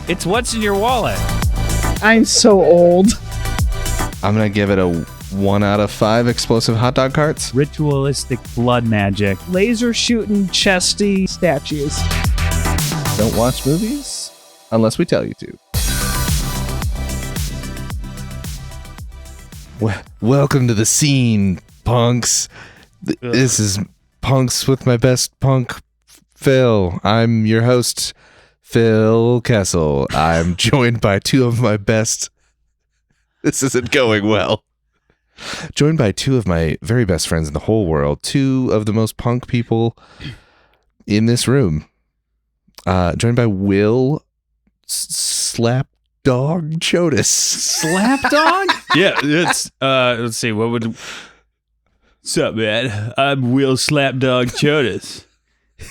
It's what's in your wallet. I'm so old. I'm going to give it a 1 out of 5 explosive hot dog carts. Ritualistic blood magic. Laser shooting chesty statues. Don't watch movies unless we tell you to. Welcome to the scene, punks. This is Punks with my best punk, Phil. I'm your host, Phil Kessel. I'm joined by two of my best... This isn't going well. Joined by two of my very best friends in the whole world. Two of the most punk people in this room. Joined by Will Slapdog Chotis. Slapdog? Yeah, it's let's see, what's up, man? I'm Will Slapdog Chotis.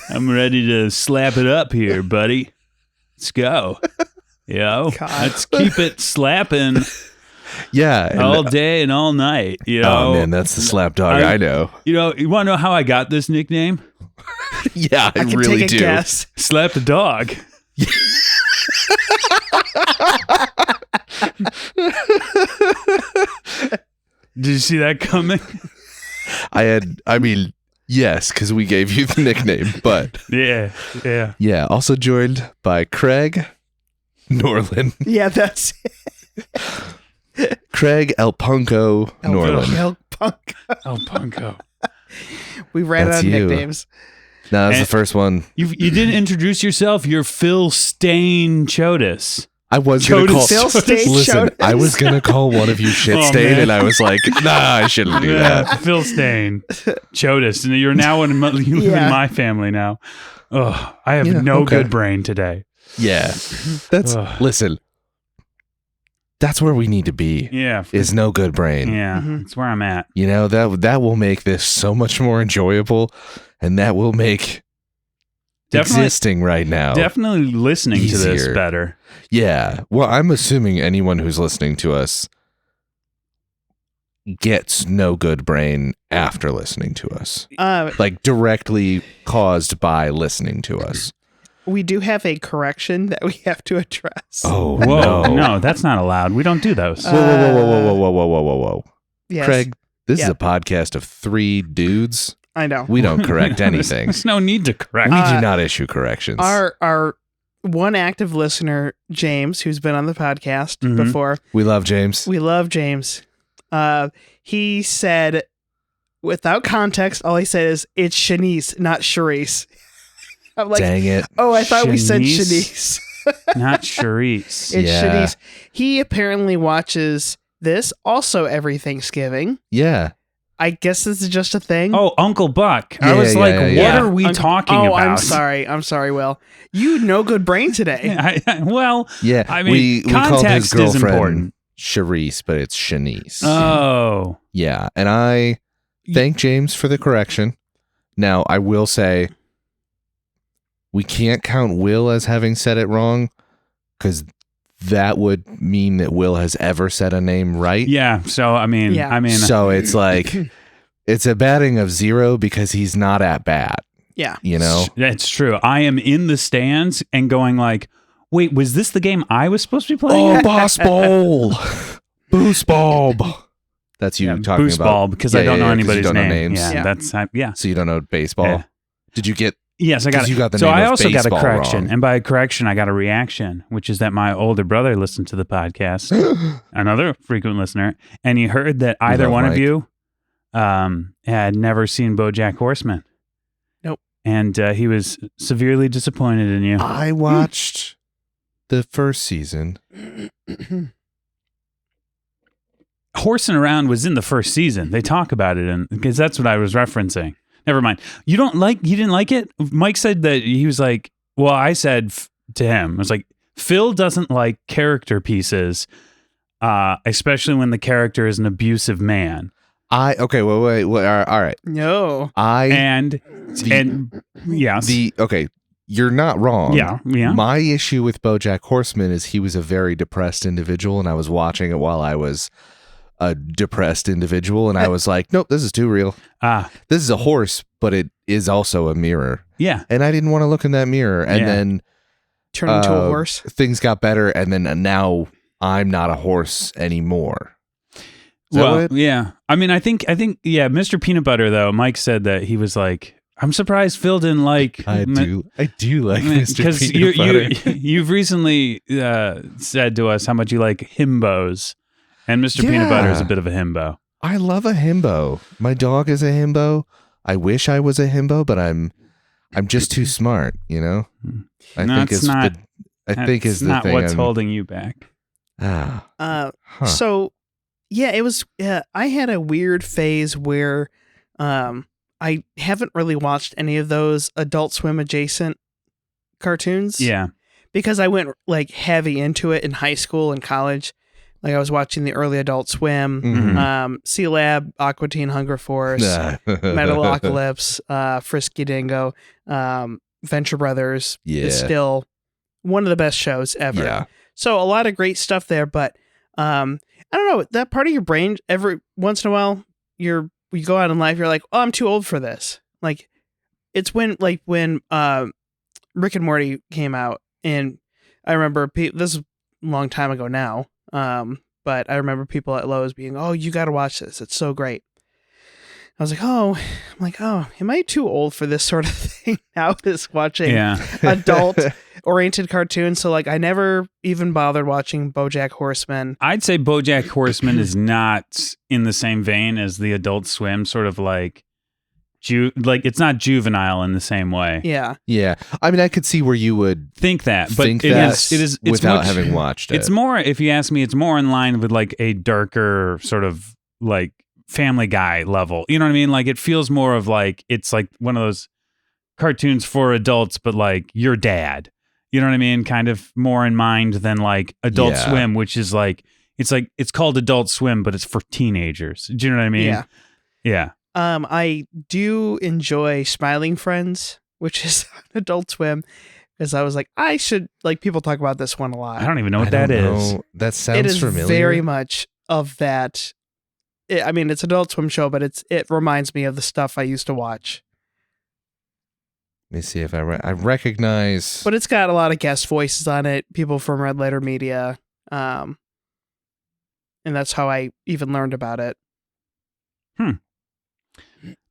I'm ready to slap it up here, buddy. Let's go. Let's keep it slapping. Yeah. All day and all night. Oh man, that's the Slapdog I know. You want to know how I got this nickname? Yeah, I can really take a do. guess. Slap the dog. Did you see that coming? Yes, because we gave you the nickname, but yeah. Also joined by Craig Norland. Yeah, that's it. Craig El Punko Norland. El Punk. El Punko. We ran out of nicknames. No, that's the first one. You didn't introduce yourself. You're Phil Stain Chotis. I was going to call... Phil Stain Listen, Chotis. I was going to call one of you shit stain, and I was like, nah, I shouldn't do that. Phil Stain Chotis. And you're now in my family now. Oh, I have no good brain today. Yeah. Listen, that's where we need to be. Yeah. Is no good brain. Yeah, that's where I'm at. You know, that will make this so much more enjoyable, and that will make existing right now definitely listening easier. To this better. Yeah. Well, I'm assuming anyone who's listening to us gets no good brain after listening to us. Like directly caused by listening to us. We do have a correction that we have to address. Oh, whoa. No, that's not allowed. We don't do those. Whoa. Yes. Craig, this is a podcast of 3 dudes. I know. We don't correct anything. There's no need to correct. We do not issue corrections. Our one active listener, James, who's been on the podcast before. We love James. We love James. He said, without context, all he said is, it's Shanice, not Charisse. I'm like, dang it. Oh, I thought we said Shanice. Not Charisse. It's Shanice. He apparently watches this also every Thanksgiving. Yeah. I guess this is just a thing. Oh, Uncle Buck. I was like, what are we talking about? I'm sorry, Will. You no good brain today. Yeah. I mean, we called his context is important. girlfriend Charisse, but it's Shanice. Oh. Yeah. And I thank James for the correction. Now, I will say, we can't count Will as having said it wrong, because that would mean that Will has ever said a name right. Yeah. So, I mean, so it's like, it's a batting of 0 because he's not at bat. Yeah. You know? That's true. I am in the stands and going like, wait, was this the game I was supposed to be playing? Oh, Boss Ball. Boost Bulb. That's you talking Boost about. Ball, because I don't know anybody's don't name. know names. Yeah, that's, So you don't know baseball? Yeah. Did you get... Yes, I got it. You got the so name I of also got a baseball correction, wrong. and by a correction, I got a reaction, which is that my older brother listened to the podcast, another frequent listener, and he heard that either one of you had never seen BoJack Horseman. Nope. And he was severely disappointed in you. I watched the first season. Horsing Around was in the first season. They talk about it, and because that's what I was referencing. Never mind. You didn't like it? Mike said that he was like, well, I said to him, I was like, Phil doesn't like character pieces, especially when the character is an abusive man. Wait, all right. No. You're not wrong. Yeah. My issue with BoJack Horseman is he was a very depressed individual, and I was watching it while I was a depressed individual, and I was like, nope, this is too real. This is a horse, but it is also a mirror. Yeah. And I didn't want to look in that mirror. And then Turn into a horse. things got better. And then now I'm not a horse anymore. Yeah. I mean, I think, yeah, Mr. Peanut Butter, though, Mike said that he was like, I'm surprised Phil didn't like. I do like Mr. Peanut Butter. You've recently said to us how much you like himbos, and Mr. Peanut Butter is a bit of a himbo. I love a himbo. My dog is a himbo. I wish I was a himbo, but I'm just too smart, you know? I think is the thing. What's holding you back. So yeah, it was I had a weird phase where I haven't really watched any of those Adult Swim adjacent cartoons. Yeah. Because I went like heavy into it in high school and college. Like I was watching the early Adult Swim, Sea Lab, Aqua Teen Hunger Force, Metalocalypse, Frisky Dingo, Venture Brothers is still one of the best shows ever. Yeah. So a lot of great stuff there, but I don't know, that part of your brain every once in a while you go out in life, you're like, oh, I'm too old for this. Like it's when Rick and Morty came out, and I remember this is a long time ago now. But I remember people at Lowe's being, oh, you got to watch this. It's so great. I was like, oh, am I too old for this sort of thing now? Is watching adult oriented cartoons. So like, I never even bothered watching BoJack Horseman. I'd say BoJack Horseman is not in the same vein as the Adult Swim, sort of like it's not juvenile in the same way. Yeah. Yeah. I mean, I could see where you would think that, but it is without having watched it. It's more, if you ask me, it's more in line with like a darker sort of like Family Guy level. You know what I mean? Like it feels more of like, it's like one of those cartoons for adults, but like your dad. You know what I mean? Kind of more in mind than like Adult Swim, which is like, it's called Adult Swim, but it's for teenagers. Do you know what I mean? Yeah. Yeah. I do enjoy Smiling Friends, which is on Adult Swim, because I was like, I should, like, people talk about this one a lot. I don't even know what that is. That sounds familiar. It is very much of that. I mean, it's an Adult Swim show, but it reminds me of the stuff I used to watch. Let me see if I recognize. But it's got a lot of guest voices on it, people from Red Letter Media, and that's how I even learned about it.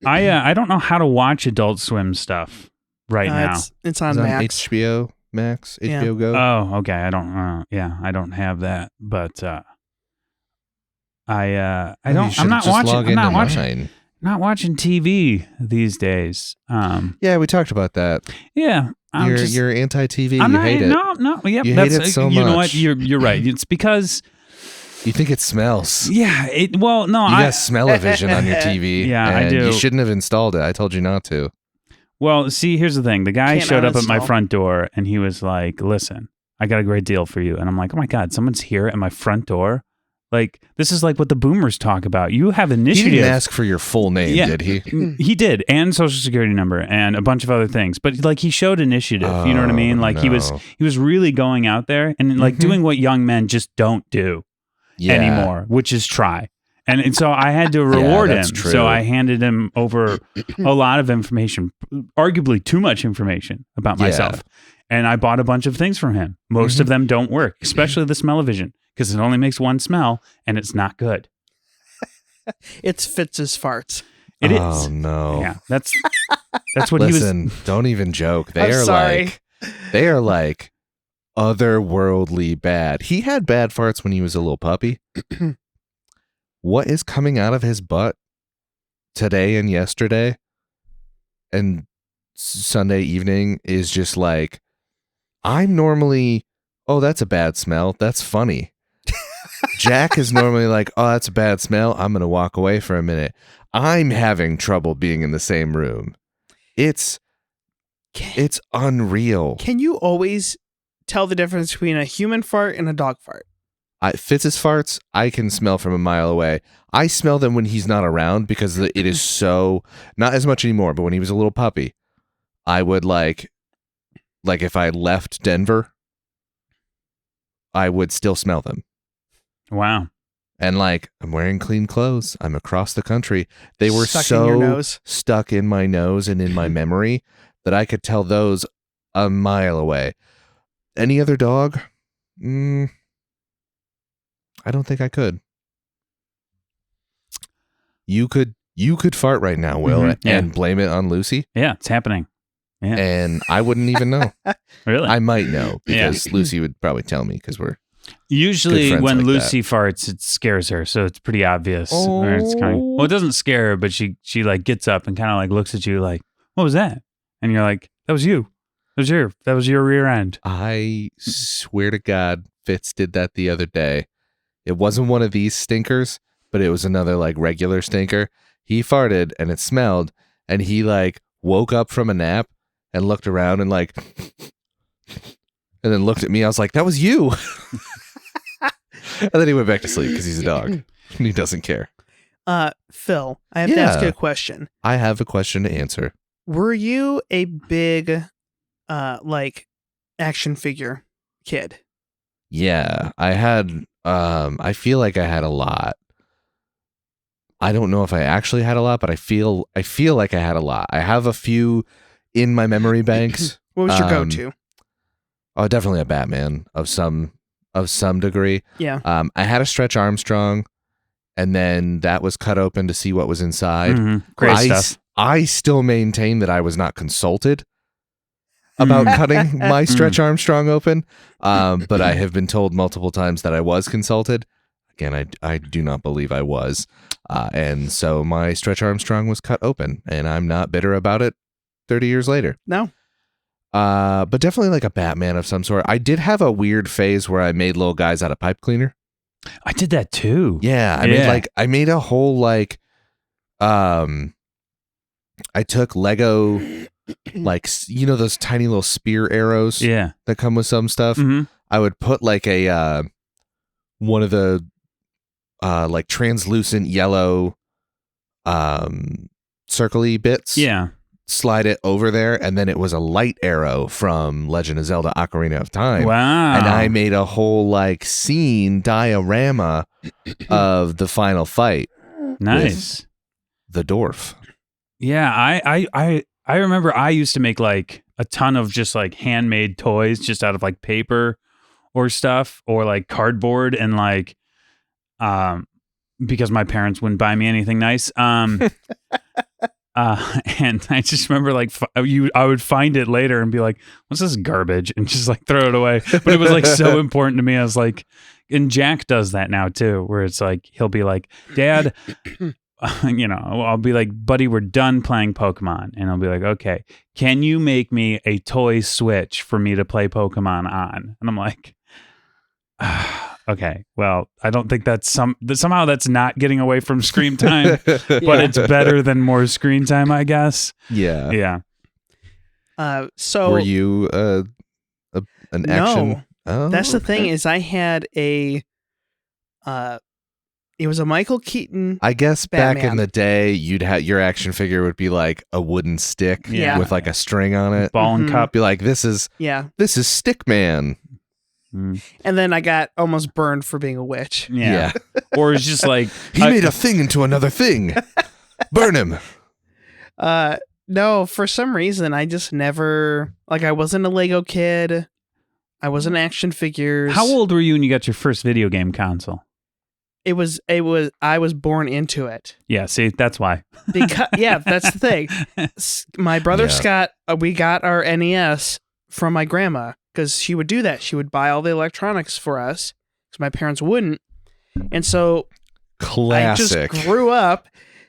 I don't know how to watch Adult Swim stuff right now. It's on Max. HBO Max, HBO Go. Oh, okay. I don't. I don't have that. But I don't. I'm not watching. Not watching TV these days. Yeah, we talked about that. Yeah, you're anti-TV. You hate it. No. Yep, you hate it so much. You know what? You're right. It's because. You think it smells? Yeah. No. You got smell-o-vision on your TV. Yeah, I do. You shouldn't have installed it. I told you not to. Well, see, here's the thing. The guy showed up at my front door, and he was like, "Listen, I got a great deal for you." And I'm like, "Oh my God, someone's here at my front door." Like, this is like what the boomers talk about. You have initiative. He didn't ask for your full name, did he? He did, and social security number, and a bunch of other things. But like, he showed initiative. You know what I mean? Like, he was really going out there and like doing what young men just don't do anymore, which is try. And so I had to reward him. True. So I handed him over a lot of information, arguably too much information about myself. And I bought a bunch of things from him. Most of them don't work, especially the smell-o-vision, because it only makes one smell and it's not good. It's Fitz's farts. It is. Oh no. Yeah. That's what Listen, don't even joke. They are like otherworldly bad. He had bad farts when he was a little puppy. What is coming out of his butt today and yesterday and Sunday evening is just like, I'm normally, oh, that's a bad smell. That's funny. Jack is normally like, oh, that's a bad smell. I'm going to walk away for a minute. I'm having trouble being in the same room. It's unreal. Can you always tell the difference between a human fart and a dog fart? Fitz's farts, I can smell from a mile away. I smell them when he's not around because it is so, not as much anymore, but when he was a little puppy, I would like if I left Denver, I would still smell them. Wow. And like, I'm wearing clean clothes. I'm across the country. They were Stuck in so your nose. stuck in my nose and in my memory that I could tell those a mile away. Any other dog? I don't think I could. You could fart right now, Will, Mhm, yeah. and blame it on Lucy, Yeah, it's happening. Yeah. and I wouldn't even know. Really? I might know because Lucy would probably tell me because we're Usually friends when like Lucy farts, it scares her, so it's pretty obvious. Or it's kind of, well, it doesn't scare her, but she like gets up and kind of like looks at you like, "What was that?" And you're like, "That was you. That was your rear end." I swear to God, Fitz did that the other day. It wasn't one of these stinkers, but it was another like regular stinker. He farted and it smelled, and he like woke up from a nap and looked around and like, and then looked at me. I was like, "That was you." And then he went back to sleep because he's a dog and he doesn't care. Phil, I have to ask you a question. I have a question to answer. Were you a big, like, action figure kid? Yeah, I had. I feel like I had a lot. I don't know if I actually had a lot, but I feel like I had a lot. I have a few in my memory banks. What was your go-to? Oh, definitely a Batman of some degree. Yeah. I had a Stretch Armstrong, and then that was cut open to see what was inside. Great stuff. I still maintain that I was not consulted about cutting my Stretch Armstrong open, but I have been told multiple times that I was consulted. Again, I do not believe I was. And so my Stretch Armstrong was cut open, and I'm not bitter about it 30 years later. No. But definitely like a Batman of some sort. I did have a weird phase where I made little guys out of pipe cleaner. I did that too. Yeah, I made a whole like I took Lego like those tiny little spear arrows that come with some stuff. I would put like a one of the like translucent yellow circle-y bits. Yeah. Slide it over there, and then it was a light arrow from Legend of Zelda Ocarina of Time. Wow. And I made a whole like scene diorama of the final fight. Nice. The dwarf. Yeah, I remember I used to make like a ton of just like handmade toys just out of like paper or stuff or like cardboard and like because my parents wouldn't buy me anything nice. And I just remember like I would find it later and be like, what's this garbage? And just like throw it away. But it was like so important to me. I was like, and Jack does that now too, where it's like, he'll be like, Dad, I'll be like, buddy, we're done playing Pokemon. And I'll be like, okay, can you make me a toy Switch for me to play Pokemon on? And I'm like, okay, well, I don't think somehow that's not getting away from screen time, but it's better than more screen time, I guess. Yeah. So were you an action? No. Oh, That's the thing is I had it was a Michael Keaton. I guess Batman. back in the day, you'd have your action figure would be like a wooden stick with like a string on it, ball and cup. Be like, this is Stickman. And then I got almost burned for being a witch. Yeah. Or it's just like he made a thing into another thing. Burn him. No, for some reason I just never I wasn't a Lego kid. I wasn't action figures. How old were you when you got your first video game console? I was born into it. Yeah, see, that's why. Because that's the thing. My brother Scott, we got our NES from my grandma because she would do that. She would buy all the electronics for us because my parents wouldn't. And so classic. I just grew up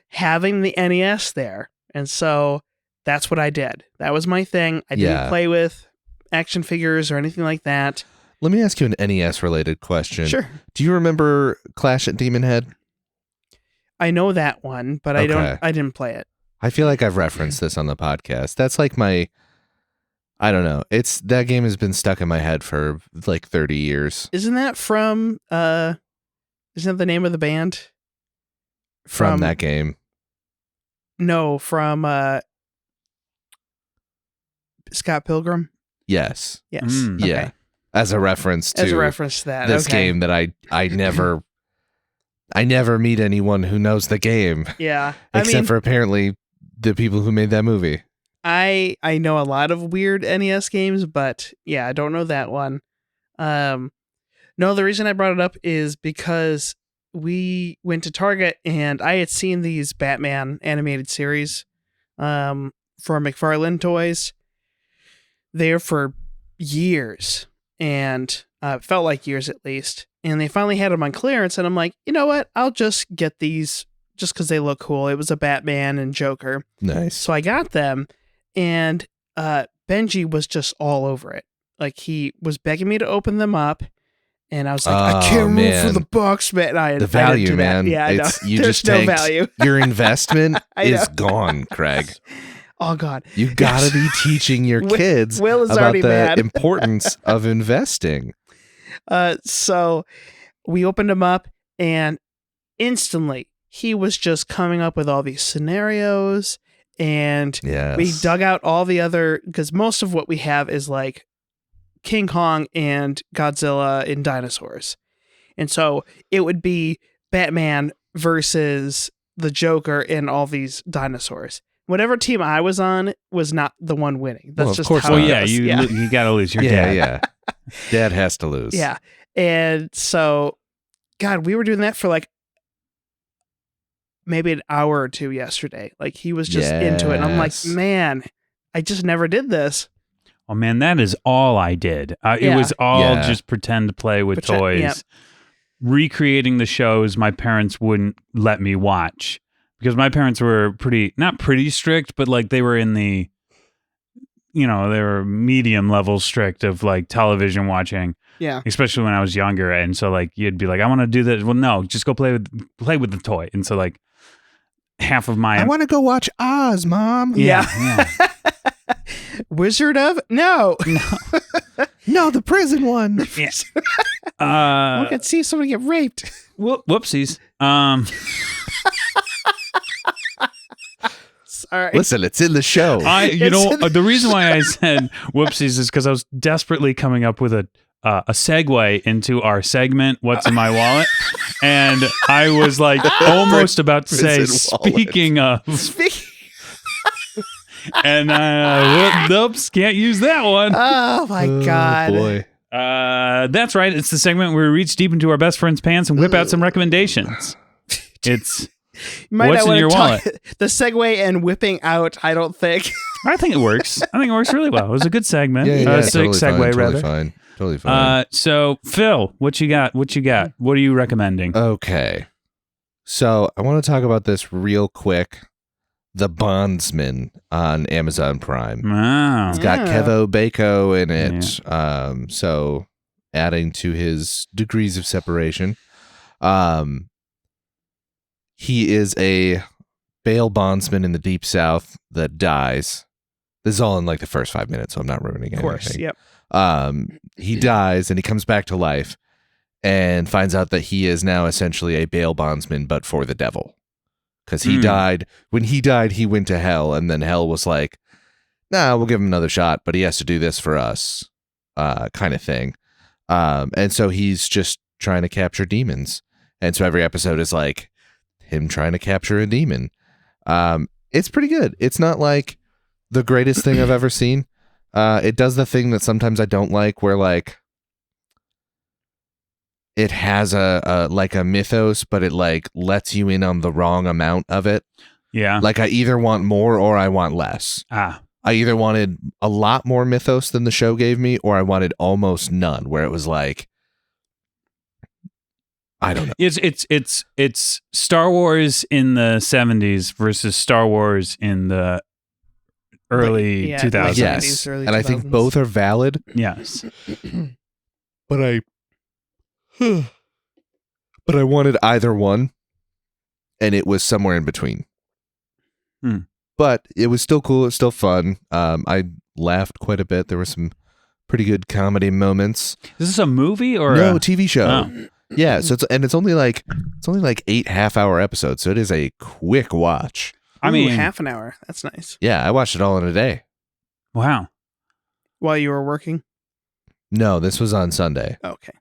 having the NES there. And so that's what I did. That was my thing. I didn't play with action figures or anything like that. Let me ask you an NES related question. Sure. Do you remember Clash at Demon Head? I know that one, but I didn't play it. I feel like I've referenced this on the podcast. That's like I don't know. That game has been stuck in my head for like 30 years. Isn't that from isn't that the name of the band? From that game. No, from Scott Pilgrim? Yes. Yes. Yeah. Okay. As a reference to that. This game that I never I never meet anyone who knows the game, Yeah. except for apparently the people who made that movie. I know a lot of weird NES games, but yeah, I don't know that one. No, the reason I brought it up is because we went to Target and I had seen these Batman animated series from McFarlane Toys there for years, and felt like years at least. And they finally had them on clearance, and I'm like, you know what? I'll just get these just because they look cool. It was a Batman and Joker. Nice. So I got them, and Benji was just all over it. Like, he was begging me to open them up, and I was like, I can't move for the box, man. The value, man. Yeah, I know. You There's just no tanked. value. Your investment I is know. gone, Craig. Oh, God. You gotta be teaching your kids Will is about already the mad. importance of investing. So we opened him up, and instantly he was just coming up with all these scenarios, and Yes. we dug out all the other, because most of what we have is like King Kong and Godzilla and dinosaurs. And so it would be Batman versus the Joker and all these dinosaurs. Whatever team I was on was not the one winning. That's Well, of just course how not. it yeah, goes. you got to lose your dad. Yeah. Dad has to lose. Yeah. And so, God, we were doing that for like maybe an hour or two yesterday. Like, he was just into it. And I'm like, Yes. man, I just never did this. Oh man, that is all I did. It Yeah. was all Yeah. just pretend to play with toys, yep. recreating the shows my parents wouldn't let me watch because my parents were not pretty strict, but like they were in the, they were medium level strict of like television watching, Yeah. especially when I was younger. And so like you'd be like, I want to do this. Well, no, just go play with the toy. And so like half of my I want to go watch Oz, Mom. yeah. Wizard of? No. No, the prison one. I can see somebody get raped. Whoopsies. Sorry. Listen, it's in the show. The reason why I said whoopsies is because I was desperately coming up with a segue into our segment, What's in My Wallet? And I was like almost about to say, Prison wallet. speaking of, and oops, can't use that one. Oh my God. Boy. That's right. It's the segment where we reach deep into our best friend's pants and whip out some recommendations. It's You might What's not in your wanna talk- The segue and whipping out, I don't think. I think it works. I think it works really well. It was a good segment. Yeah, totally segue, fine, rather. Totally fine. So Phil, what you got? What are you recommending? Okay. So I want to talk about this real quick. The Bondsman on Amazon Prime. Wow. It's got Yeah. Kevo Bako in it. So adding to his degrees of separation. He is a bail bondsman in the Deep South that dies. This is all in like the first 5 minutes, so I'm not ruining anything. Of course. Yep. He dies and he comes back to life and finds out that he is now essentially a bail bondsman, but for the devil. Because he died. When he died, he went to hell, and then hell was like, nah, we'll give him another shot, but he has to do this for us, kind of thing. And so he's just trying to capture demons. And so every episode is like him trying to capture a demon. It's pretty good. It's not like the greatest thing I've ever seen. It does the thing that sometimes I don't like, where like it has a mythos, but it like lets you in on the wrong amount of it. Yeah. Like I either want more or I want less. I either wanted a lot more mythos than the show gave me, or I wanted almost none, where it was like, I don't know. It's Star Wars in the 70s versus Star Wars in the early 2000s. Yes, early and I think 2000s. both are valid. Yes. But I wanted either one, and it was somewhere in between. But it was still cool. It was still fun. I laughed quite a bit. There were some pretty good comedy moments. Is this a movie or No, a TV show. Oh. Yeah, so it's only like 8 half-hour episodes, so it is a quick watch. I mean, half an hour. That's nice. Yeah, I watched it all in a day. wow. While you were working? No, this was on Sunday. Okay.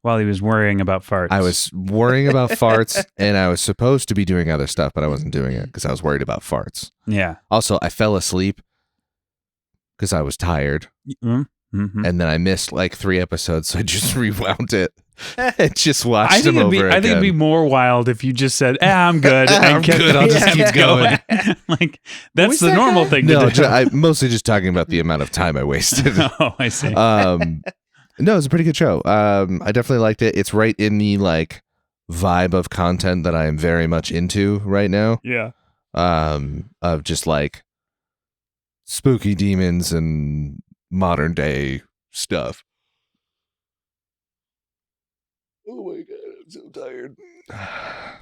While he was worrying about farts. I was worrying about farts, and I was supposed to be doing other stuff, but I wasn't doing it because I was worried about farts. Yeah. Also, I fell asleep because I was tired, Mm-hmm. and then I missed like 3 episodes, so I just rewound it and just watched them over again. I think it'd be more wild if you just said, I'm good. I'm and kept good, I'll just keep going. Like, that's was the that normal guy? thing No, to do. I'm mostly just talking about the amount of time I wasted. Oh, I see. No, it's a pretty good show. I definitely liked it. It's right in the like vibe of content that I am very much into right now. Yeah. Of just like spooky demons and modern day stuff. Oh my god, I'm so tired.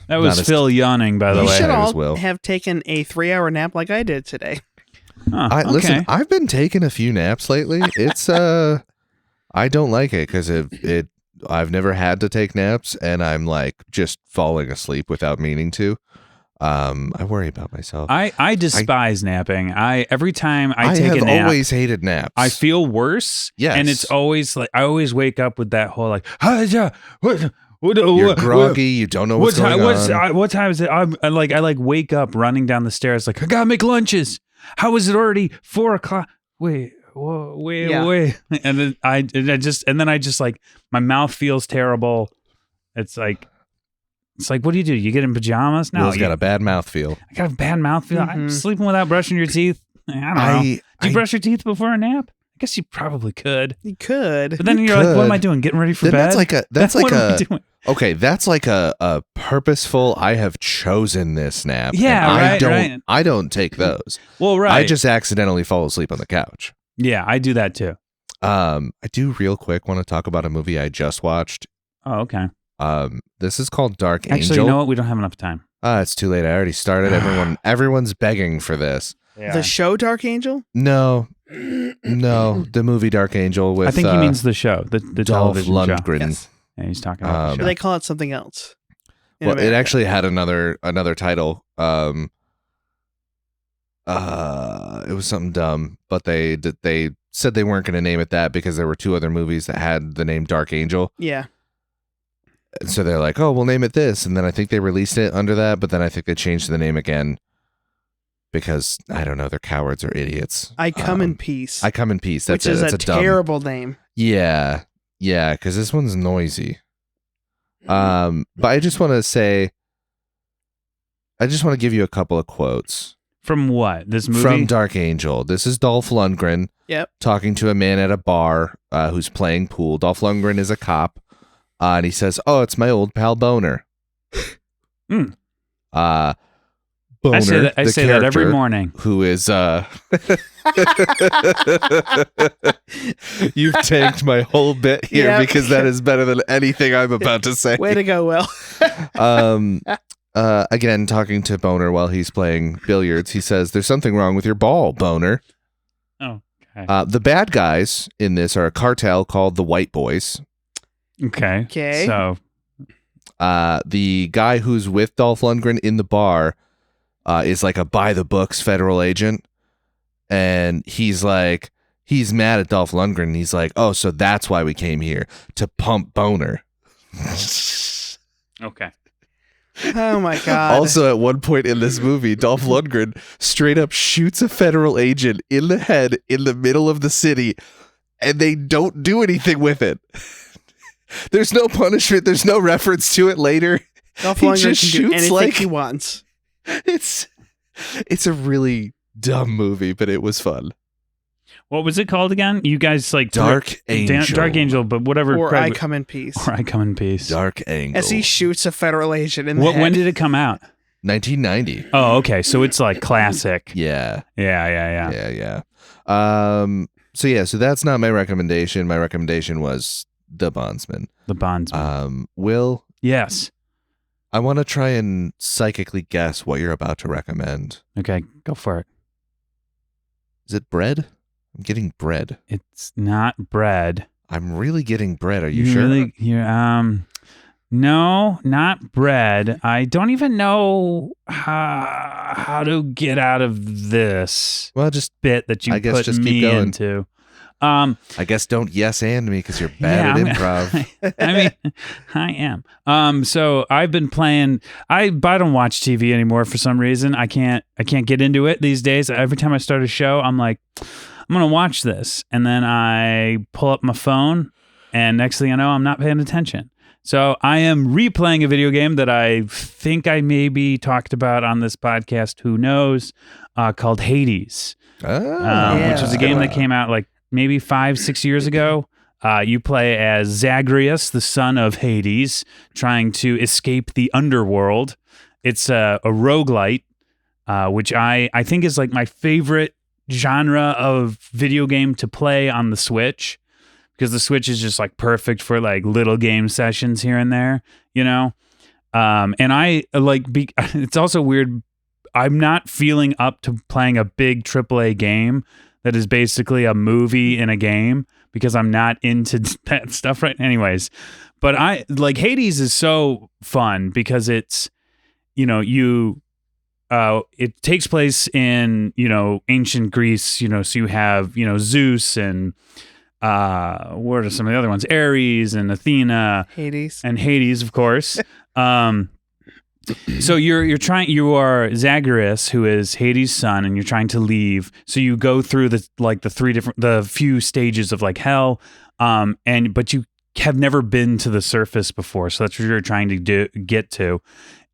That was Phil yawning, by the You way. should I all as well. have taken a 3-hour nap like I did today. Huh, Listen, okay. I've been taking a few naps lately. It's I don't like it because I've never had to take naps, and I'm like just falling asleep without meaning to. I worry about myself. I despise napping. Every time I take a have nap, always hated naps. I feel worse. Yes. And it's always like, I always wake up with that whole like, You're groggy. You don't know what's going on. What time is it? I wake up running down the stairs like, I gotta make lunches. How is it already 4:00? Wait. Yeah. And then I just like, my mouth feels terrible. It's like, what do? You get in pajamas? No, Will's got a bad mouth feel. I got a bad mouth feel. I'm Mhm. sleeping without brushing your teeth. I don't know. Do you brush your teeth before a nap? I guess you probably could. You could. But then You you're like, what am I could. doing? Getting ready for Then bed? that's like what am I a doing? okay. That's like a purposeful. I have chosen this nap. Yeah, and right. I don't take those. Well, right. I just accidentally fall asleep on the couch. Yeah, I do that too. I do real quick want to talk about a movie I just watched. Oh, okay. This is called Dark Angel. Actually, you know what? We don't have enough time. It's too late. I already started. Everyone's begging for this. Yeah. The show Dark Angel? No, the movie Dark Angel with I think he means the show, the Dolph television show. Lundgren. Yes. Yeah, he's talking about But the show. they call it something else. in Well, it America. actually had another title. It was something dumb, but they said they weren't going to name it that because there were 2 other movies that had the name Dark Angel. Yeah. And so they're like, "Oh, we'll name it this," and then I think they released it under that, but then I think they changed the name again because I don't know, they're cowards or idiots. I Come in Peace. I Come in Peace. That's which is That's a dumb. terrible name. Yeah, because this one's noisy. But I just want to give you a couple of quotes. From what? This movie? From Dark Angel. This is Dolph Lundgren Yep. talking to a man at a bar who's playing pool. Dolph Lundgren is a cop, and he says, "Oh, it's my old pal Boner." Mm. Boner, I say that the every character morning. Who is You've tanked my whole bit here Yep. because that is better than anything I'm about to say. Way to go, Will. Again, talking to Boner while he's playing billiards, he says, "There's something wrong with your ball, Boner." Oh, okay. The bad guys in this are a cartel called the White Boys. Okay. Okay. So, The guy who's with Dolph Lundgren in the bar is like a by-the-books federal agent. And he's mad at Dolph Lundgren. He's like, "Oh, so that's why we came here, to pump Boner." okay. Oh my God. Also, at one point in this movie, Dolph Lundgren straight up shoots a federal agent in the head in the middle of the city, and they don't do anything with it. There's no punishment. There's no reference to it later. Dolph he Lundgren just can do shoots anything like- he wants. It's a really dumb movie, but it was fun. What was it called again? You guys like Dark Angel. Dark Angel, but whatever. Or Craig- I Come in Peace. Or I Come in Peace. Dark Angle. As he shoots a federal agent in the head. When did it come out? 1990. Oh, okay. So it's like classic. Yeah. Yeah. So that's not my recommendation. My recommendation was The Bondsman. The Bondsman. Will, Yes. I want to try and psychically guess what you're about to recommend. Okay, go for it. Is it bread? I'm getting bread. It's not bread. I'm really getting bread. Are you sure? Really, no, not bread. I don't even know how to get out of this Well, just bit that you I guess put just keep me going. into. I guess don't yes and me because you're bad at improv. I mean, I am. So I've been playing. I don't watch TV anymore for some reason. I can't get into it these days. Every time I start a show, I'm like, I'm gonna watch this, and then I pull up my phone, and next thing I know, I'm not paying attention. So I am replaying a video game that I think I maybe talked about on this podcast. Who knows? Called Hades, which is a game that came out like maybe 5-6 years ago. You play as Zagreus, the son of Hades, trying to escape the underworld. It's a roguelite, which I think is like my favorite genre of video game to play on the Switch, because the Switch is just like perfect for like little game sessions here and there, you know? And I like, it's also weird. I'm not feeling up to playing a big AAA game that is basically a movie in a game, because I'm not into that stuff right. Anyways, but I like Hades is so fun because it's, you know, it takes place in, you know, ancient Greece, you know, so you have, you know, Zeus and what are some of the other ones? Ares and Athena, Hades, of course. So you are Zagreus, who is Hades' son, and you're trying to leave. So you go through the few stages of like hell, but you have never been to the surface before. So that's what you're trying to get to.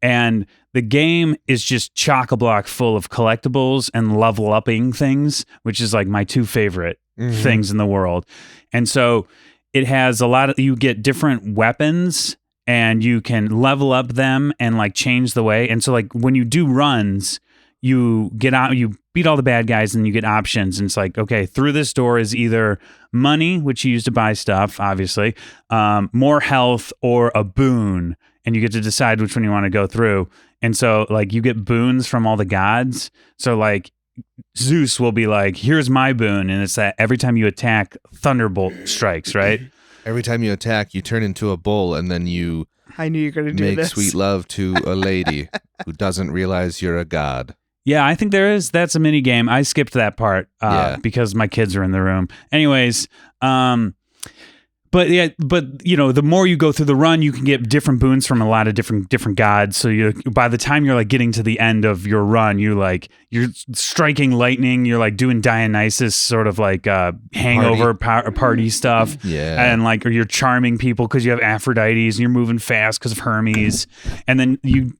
And the game is just chock-a-block full of collectibles and level-upping things, which is like my two favorite things in the world. And so it has you get different weapons, and you can level up them and like change the way. And so like when you do runs, you beat all the bad guys and you get options. And it's like, okay, through this door is either money, which you use to buy stuff, obviously, more health, or a boon. And you get to decide which one you want to go through. And so like you get boons from all the gods. So like Zeus will be like, here's my boon. And it's that every time you attack, thunderbolt strikes, right? Every time you attack, you turn into a bull, and then you I knew you were going to do make sweet love to a lady who doesn't realize you're a god. Yeah, I think that's a mini game. I skipped that part because my kids are in the room. Anyways, but you know, the more you go through the run, you can get different boons from a lot of different gods. So by the time you're like getting to the end of your run, you're striking lightning. You're like doing Dionysus sort of like hangover party stuff. Yeah, and like, or you're charming people because you have Aphrodites, and you're moving fast because of Hermes, and then you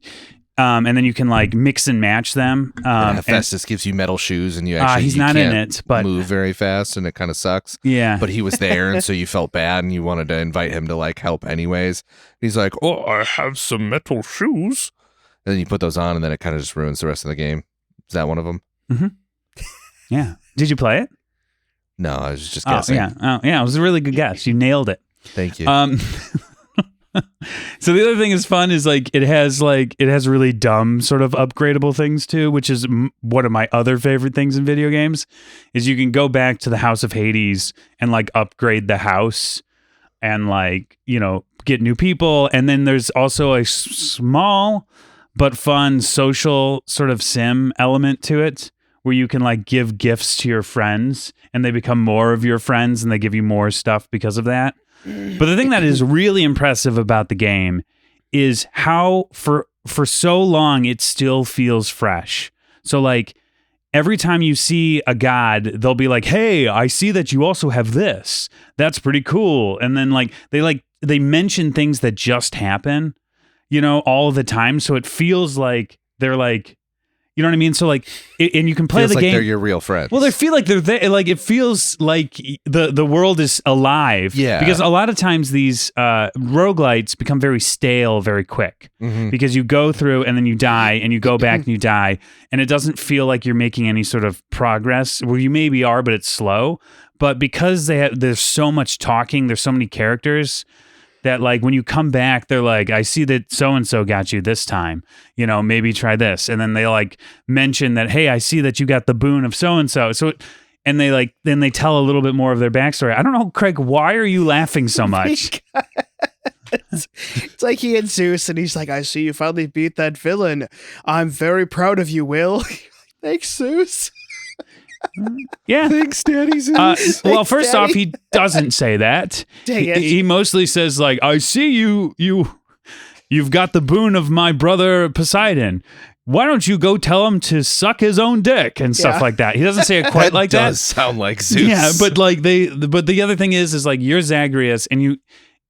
can like mix and match them. Hephaestus gives you metal shoes, and he's not can't in it, but move very fast, and it kind of sucks. Yeah, but he was there, and so you felt bad, and you wanted to invite him to like help anyways. He's like, "Oh, I have some metal shoes," and then you put those on, and then it kind of just ruins the rest of the game. Is that one of them? Mm-hmm. Yeah. Did you play it? No, I was just guessing. Yeah. It was a really good guess. You nailed it. Thank you. So the other thing is fun is like it has really dumb sort of upgradable things too, which is one of my other favorite things in video games, is you can go back to the House of Hades and like upgrade the house and like, you know, get new people. And then there's also a small but fun social sort of sim element to it, where you can like give gifts to your friends and they become more of your friends and they give you more stuff because of that. But the thing that is really impressive about the game is how for so long it still feels fresh. So like every time you see a god, they'll be like, "Hey, I see that you also have this. That's pretty cool." And then they mention things that just happen, you know, all the time. So it feels like they're like, you know what I mean? So like, and you can play the game. They're your real friends. Well, they feel like they're there. Like it feels like the world is alive. Yeah. Because a lot of times these roguelites become very stale very quick, because you go through and then you die and you go back and you die, and it doesn't feel like you're making any sort of progress. Well, you maybe are, but it's slow. But because there's so much talking, there's so many characters, that like when you come back, they're like, "I see that so-and-so got you this time, you know, maybe try this." And then they like mention that, "Hey, I see that you got the boon of so-and-so." And they like, then they tell a little bit more of their backstory. I don't know, Craig, why are you laughing so much? It's like he and Zeus, and he's like, "I see you finally beat that villain. I'm very proud of you, Will." Thanks, Zeus. Yeah. Thanks, Daddy Zeus. Well, Thanks, first Daddy. off, he doesn't say that. Dang it. He mostly says like, "I see you've got the boon of my brother Poseidon. Why don't you go tell him to suck his own dick and stuff Yeah. like that?" He doesn't say it quite like that. Does sound like Zeus. Yeah, but like but the other thing is like you're Zagreus and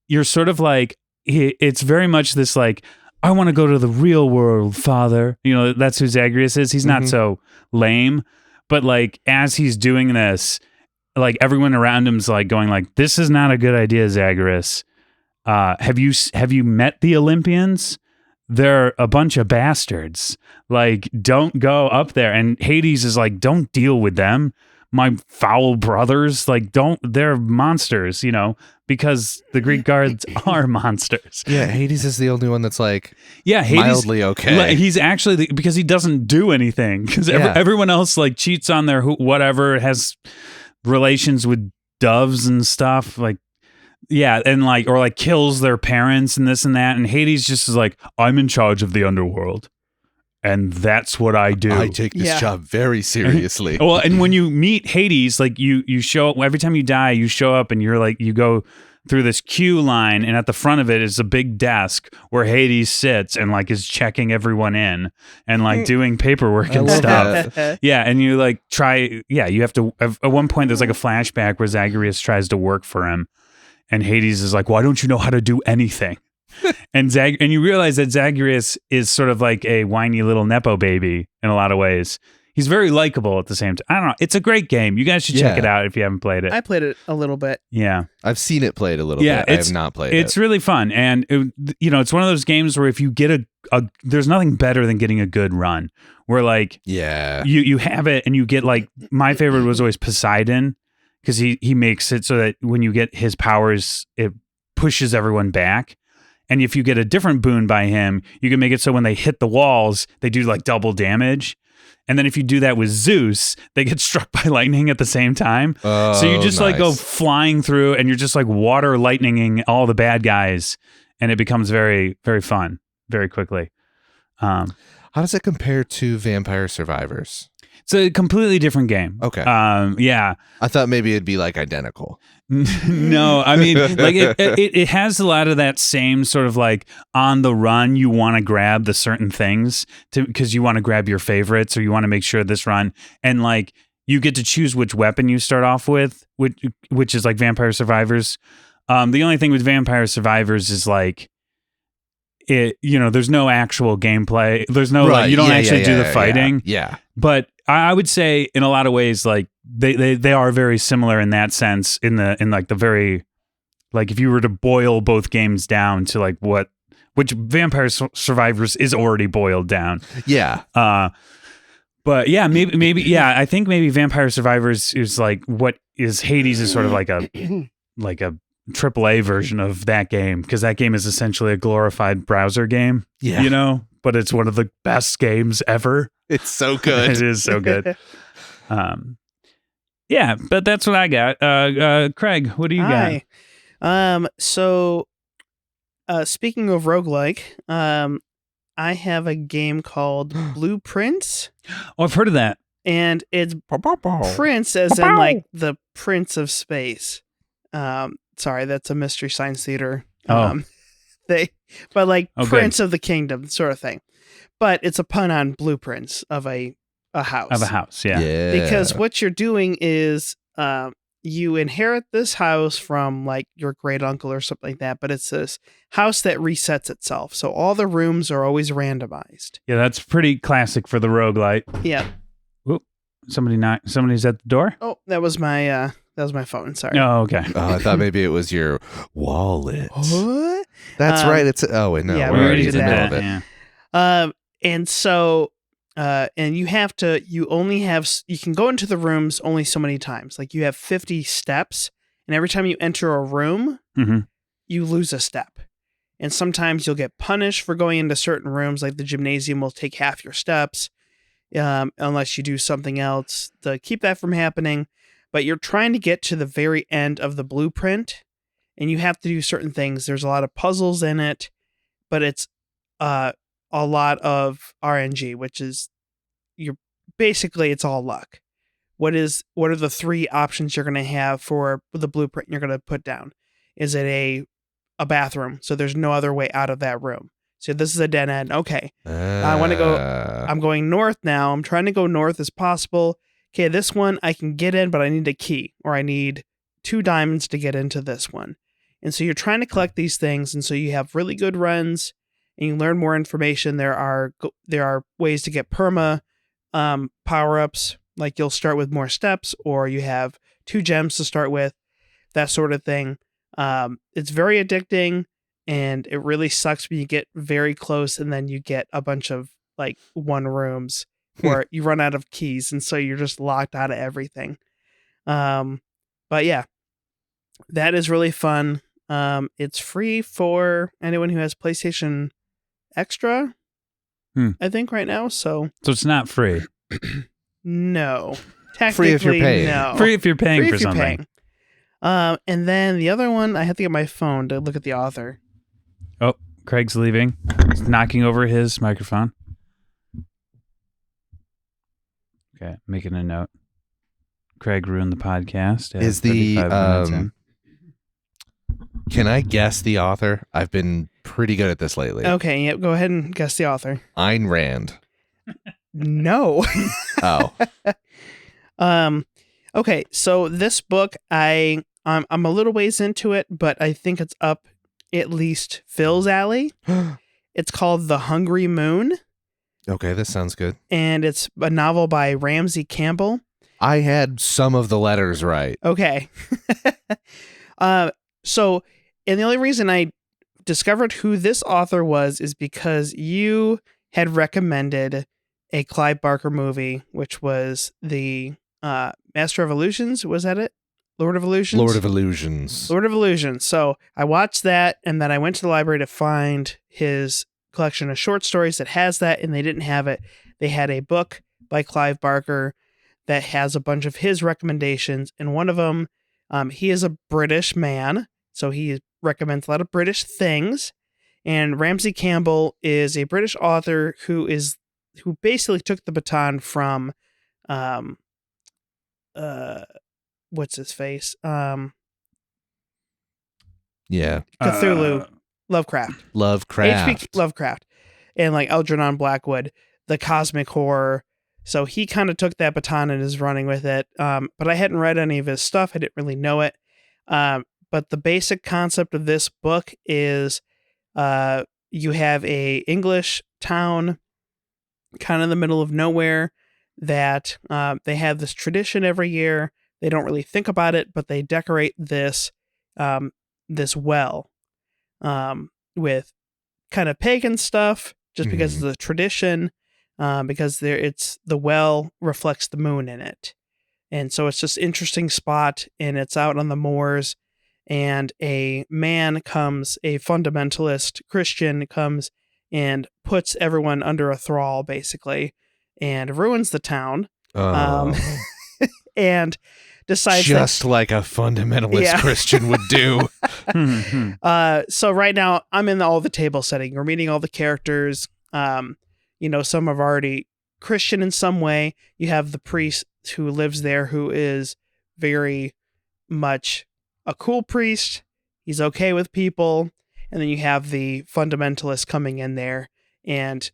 you're sort of like it's very much this like, I want to go to the real world, father. You know, that's who Zagreus is. He's not so lame, but like as he's doing this, like everyone around him's like going like, "This is not a good idea, Zagreus. Have you met the Olympians? They're a bunch of bastards. Like, don't go up there." And Hades is like, "Don't deal with them. My foul brothers, like, they're monsters, you know, because the Greek guards are monsters." Yeah, Hades is the only one that's like Yeah, Hades, mildly okay. like, he's actually because he doesn't do anything because Yeah. everyone else like cheats on their whatever, has relations with doves and stuff, like, yeah, and like, or like kills their parents and this and that, and Hades just is like, "I'm in charge of the underworld, and that's what I do." I take this Yeah. job very seriously. Well, and when you meet Hades, like you show up every time you die, you show up and you're like, you go through this queue line, and at the front of it is a big desk where Hades sits and like is checking everyone in and like doing paperwork and love stuff. that. Yeah, and you like you have to. At one point, there's like a flashback where Zagreus tries to work for him, and Hades is like, "Why don't you know how to do anything?" And you realize that Zagreus is sort of like a whiny little nepo baby in a lot of ways. He's very likable at the same time. I don't know. It's a great game. You guys should check Yeah. it out if you haven't played it. I played it a little bit. Yeah. I've seen it played a little Yeah, bit. I have not played It's it. really fun. And, it's one of those games where if you get there's nothing better than getting a good run where like Yeah. you have it and you get like, my favorite was always Poseidon because he makes it so that when you get his powers, it pushes everyone back. And if you get a different boon by him, you can make it so when they hit the walls, they do like double damage. And then if you do that with Zeus, they get struck by lightning at the same time. Oh, So you just like go nice. flying through and you're just like water lightninging all the bad guys. And it becomes very, very fun very quickly. How does it compare to Vampire Survivors? It's a completely different game. Okay. Yeah. I thought maybe it'd be like identical. No, I mean, like it has a lot of that same sort of like on the run. You want to grab the certain things because you want to grab your favorites or you want to make sure this run, and like you get to choose which weapon you start off with, which is like Vampire Survivors. The only thing with Vampire Survivors is like there's no actual gameplay. There's no like you don't actually do the fighting. Yeah. But I would say in a lot of ways, like they are very similar in that sense. In like the very, like if you were to boil both games down to like which Vampire Survivors is already boiled down. Yeah. But yeah, maybe yeah, I think maybe Vampire Survivors is like what is Hades is sort of like a AAA version of that game because that game is essentially a glorified browser game. Yeah. But it's one of the best games ever. It's so good. It is so good. Yeah, but that's what I got. Craig, what do you got? Hi. So speaking of roguelike, I have a game called Blueprints, Oh, I've heard of that. and it's Prince as in like the Prince of Space. Sorry, that's a Mystery Science Theater. Oh. But like Oh, good. Prince of the Kingdom sort of thing. But it's a pun on blueprints of a house. Of a house, yeah. Because what you're doing is you inherit this house from like your great uncle or something like that, but it's this house that resets itself. So all the rooms are always randomized. Yeah, that's pretty classic for the roguelite. Yeah. Somebody's at the door? Oh, that was my phone. Sorry. Oh, okay. I thought maybe it was your wallet. What? That's right. It's wait, no, yeah, we're we already already in the did middle that. of it. Yeah. And so, and you can go into the rooms only so many times. Like you have 50 steps, and every time you enter a room, Mhm. you lose a step. And sometimes you'll get punished for going into certain rooms, like the gymnasium will take half your steps, unless you do something else to keep that from happening. But you're trying to get to the very end of the blueprint, and you have to do certain things. There's a lot of puzzles in it, but it's a lot of RNG, which is it's all luck. what are the 3 options you're going to have for the blueprint you're going to put down? Is it a bathroom? So there's no other way out of that room. So this is a dead end. Okay. I want to go. I'm going north now. I'm trying to go north as possible. Okay, this one I can get in, but I need a key, or I need 2 diamonds to get into this one. And so you're trying to collect these things, and so you have really good runs, and you learn more information. There are ways to get perma power-ups, like you'll start with more steps, or you have 2 gems to start with, that sort of thing. It's very addicting, and it really sucks when you get very close and then you get a bunch of like 1 rooms where you run out of keys, and so you're just locked out of everything. But yeah, that is really fun. It's free for anyone who has PlayStation Extra, I think right now. So it's not free. No, technically Free if you're paying. no. Free if you're paying Free for if you're something. paying. And then the other one, I have to get my phone to look at the author. Oh, Craig's leaving. He's knocking over his microphone. Okay, making a note. Craig ruined the podcast. at Is the 35 minutes in. Can I guess the author? I've been pretty good at this lately. Okay, yep, go ahead and guess the author. Ayn Rand. No. Oh, Okay, so this book, I'm a little ways into it, but I think it's up at least Phil's alley. It's called The Hungry Moon, okay. This sounds good. and it's a novel by Ramsey Campbell. I had some of the letters right. Okay. So, and the only reason I discovered who this author was is because you had recommended a Clive Barker movie, which was the Master of Illusions. Was that it? Lord of Illusions? Lord of Illusions. Lord of Illusions. So I watched that, and then I went to the library to find his collection of short stories that has that, and they didn't have it. They had a book by Clive Barker that has a bunch of his recommendations, and one of them, he is a British man, so he recommends a lot of British things. And Ramsey Campbell is a British author who basically took the baton from, what's his face? Yeah. Cthulhu, Lovecraft. Lovecraft. H.P. Lovecraft, and like Algernon Blackwood, the cosmic horror. So he kind of took that baton and is running with it. But I hadn't read any of his stuff. I didn't really know it. But the basic concept of this book is you have a English town kind of in the middle of nowhere that they have this tradition every year. They don't really think about it, but they decorate this well with kind of pagan stuff just because of the tradition, because the well reflects the moon in it. And so it's just interesting spot, and it's out on the moors, and a fundamentalist Christian comes and puts everyone under a thrall, basically, and ruins the town. And decides just like a fundamentalist Christian would do. So right now I'm in all the table setting. We're meeting all the characters. Some are already Christian in some way. You have the priest who lives there, who is very much a cool priest. He's okay with people. And then you have the fundamentalist coming in there and,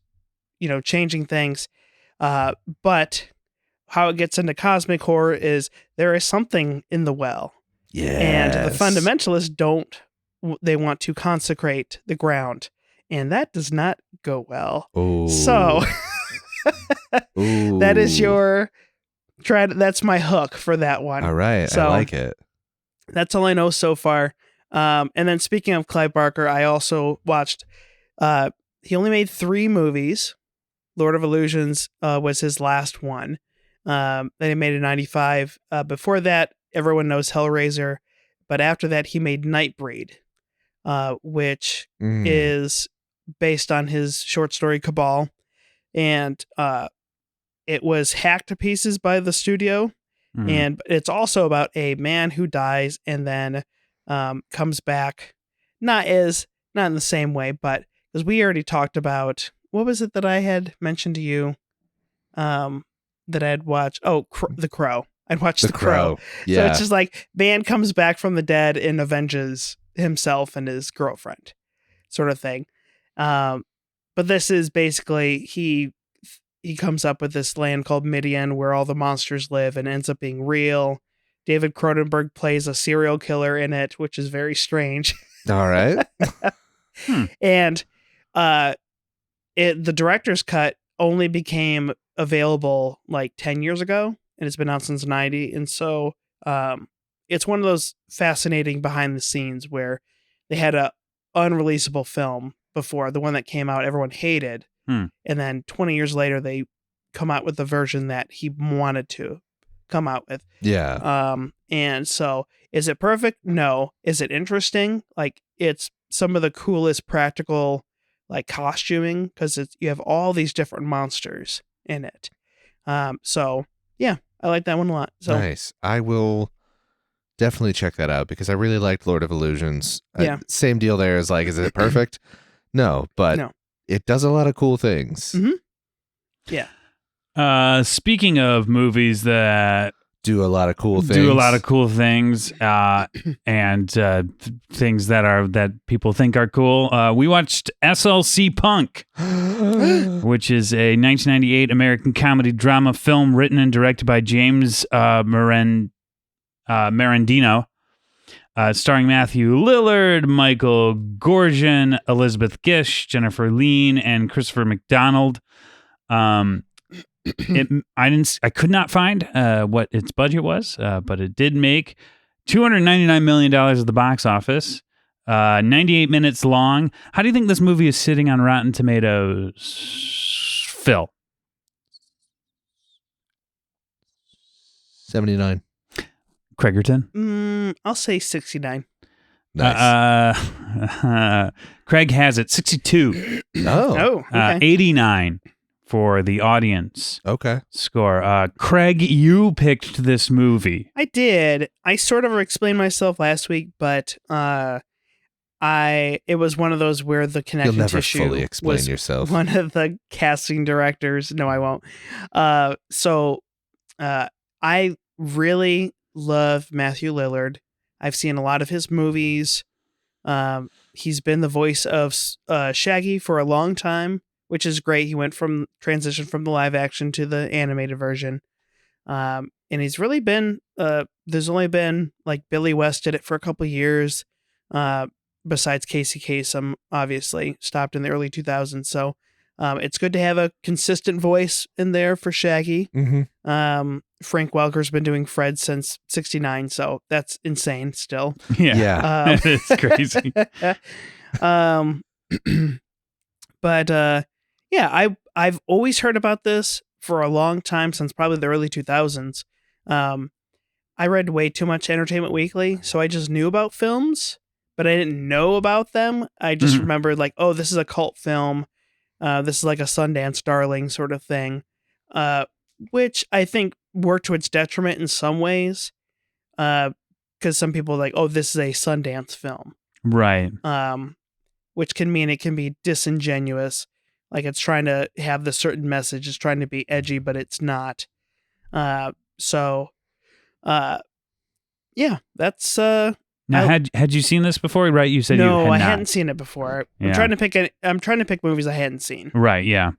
changing things. But how it gets into cosmic horror is there is something in the well. Yeah. And the fundamentalists they want to consecrate the ground. And that does not go well. Ooh. So that is that's my hook for that one. All right. So I like it. That's all I know so far. And then speaking of Clive Barker, I also watched, he only made 3 movies. Lord of Illusions was his last one. Then he made in 95. Before that, everyone knows Hellraiser. But after that, he made Nightbreed, which is based on his short story Cabal. And it was hacked to pieces by the studio. And it's also about a man who dies and then comes back, not in the same way, but because we already talked about, what was it that I had mentioned to you that I had watched? Oh, The Crow. I'd watch The Crow. So Yeah. it's just like man comes back from the dead and avenges himself and his girlfriend, sort of thing. But this is basically he comes up with this land called Midian where all the monsters live and ends up being real. David Cronenberg plays a serial killer in it, which is very strange. All right. And the director's cut only became available like 10 years ago, and it's been out since 90. And so it's one of those fascinating behind the scenes where they had a unreleasable film before, the one that came out everyone hated. And then 20 years later, they come out with the version that he wanted to come out with. Yeah. And so is it perfect? No. Is it interesting? Like, it's some of the coolest practical like costuming because you have all these different monsters in it. So yeah, I like that one a lot. So Nice. I will definitely check that out because I really liked Lord of Illusions. Yeah. Same deal there as like, is it perfect? No, but No. It does a lot of cool things. Mhm. Yeah. Speaking of movies that Do a lot of cool things. do a lot of cool things and things that people think are cool. We watched SLC Punk, which is a 1998 American comedy drama film written and directed by James Marandino, starring Matthew Lillard, Michael Gorgon, Elizabeth Gish, Jennifer Lean, and Christopher McDonald. I could not find what its budget was, but it did make $299 million at the box office. 98 minutes long. How do you think this movie is sitting on Rotten Tomatoes, Phil? 79. Craigerton? I'll say 69. Nice. Craig has it 62. Oh, okay. 89 for the audience Okay. score. Craig, you picked this movie. I did. I sort of explained myself last week, but it was one of those where the You'll connective never tissue fully explain was yourself. one of the casting directors. No, I won't. I really love Matthew Lillard. I've seen a lot of his movies. He's been the voice of Shaggy for a long time, which is great. He transitioned from the live action to the animated version. And he's really been, there's only been like Billy West did it for a couple of years. Besides Casey Kasem, obviously stopped in the early 2000s. So it's good to have a consistent voice in there for Shaggy. Mm-hmm. Frank Welker's been doing Fred since 69, so that's insane still. Yeah. It's crazy. I've always heard about this for a long time, since probably the early 2000s. I read way too much Entertainment Weekly, so I just knew about films, but I didn't know about them. I just remembered like, oh, this is a cult film. This is like a Sundance darling sort of thing, which I think worked to its detriment in some ways, because some people are like, oh, this is a Sundance film. Right. Which can mean it can be disingenuous. Like it's trying to have the certain message, it's trying to be edgy, but it's not. Yeah, that's Now, had you seen this before? Right, you said no, you had I not. hadn't seen it before. Yeah. I'm trying to pick movies I hadn't seen. Right, yeah.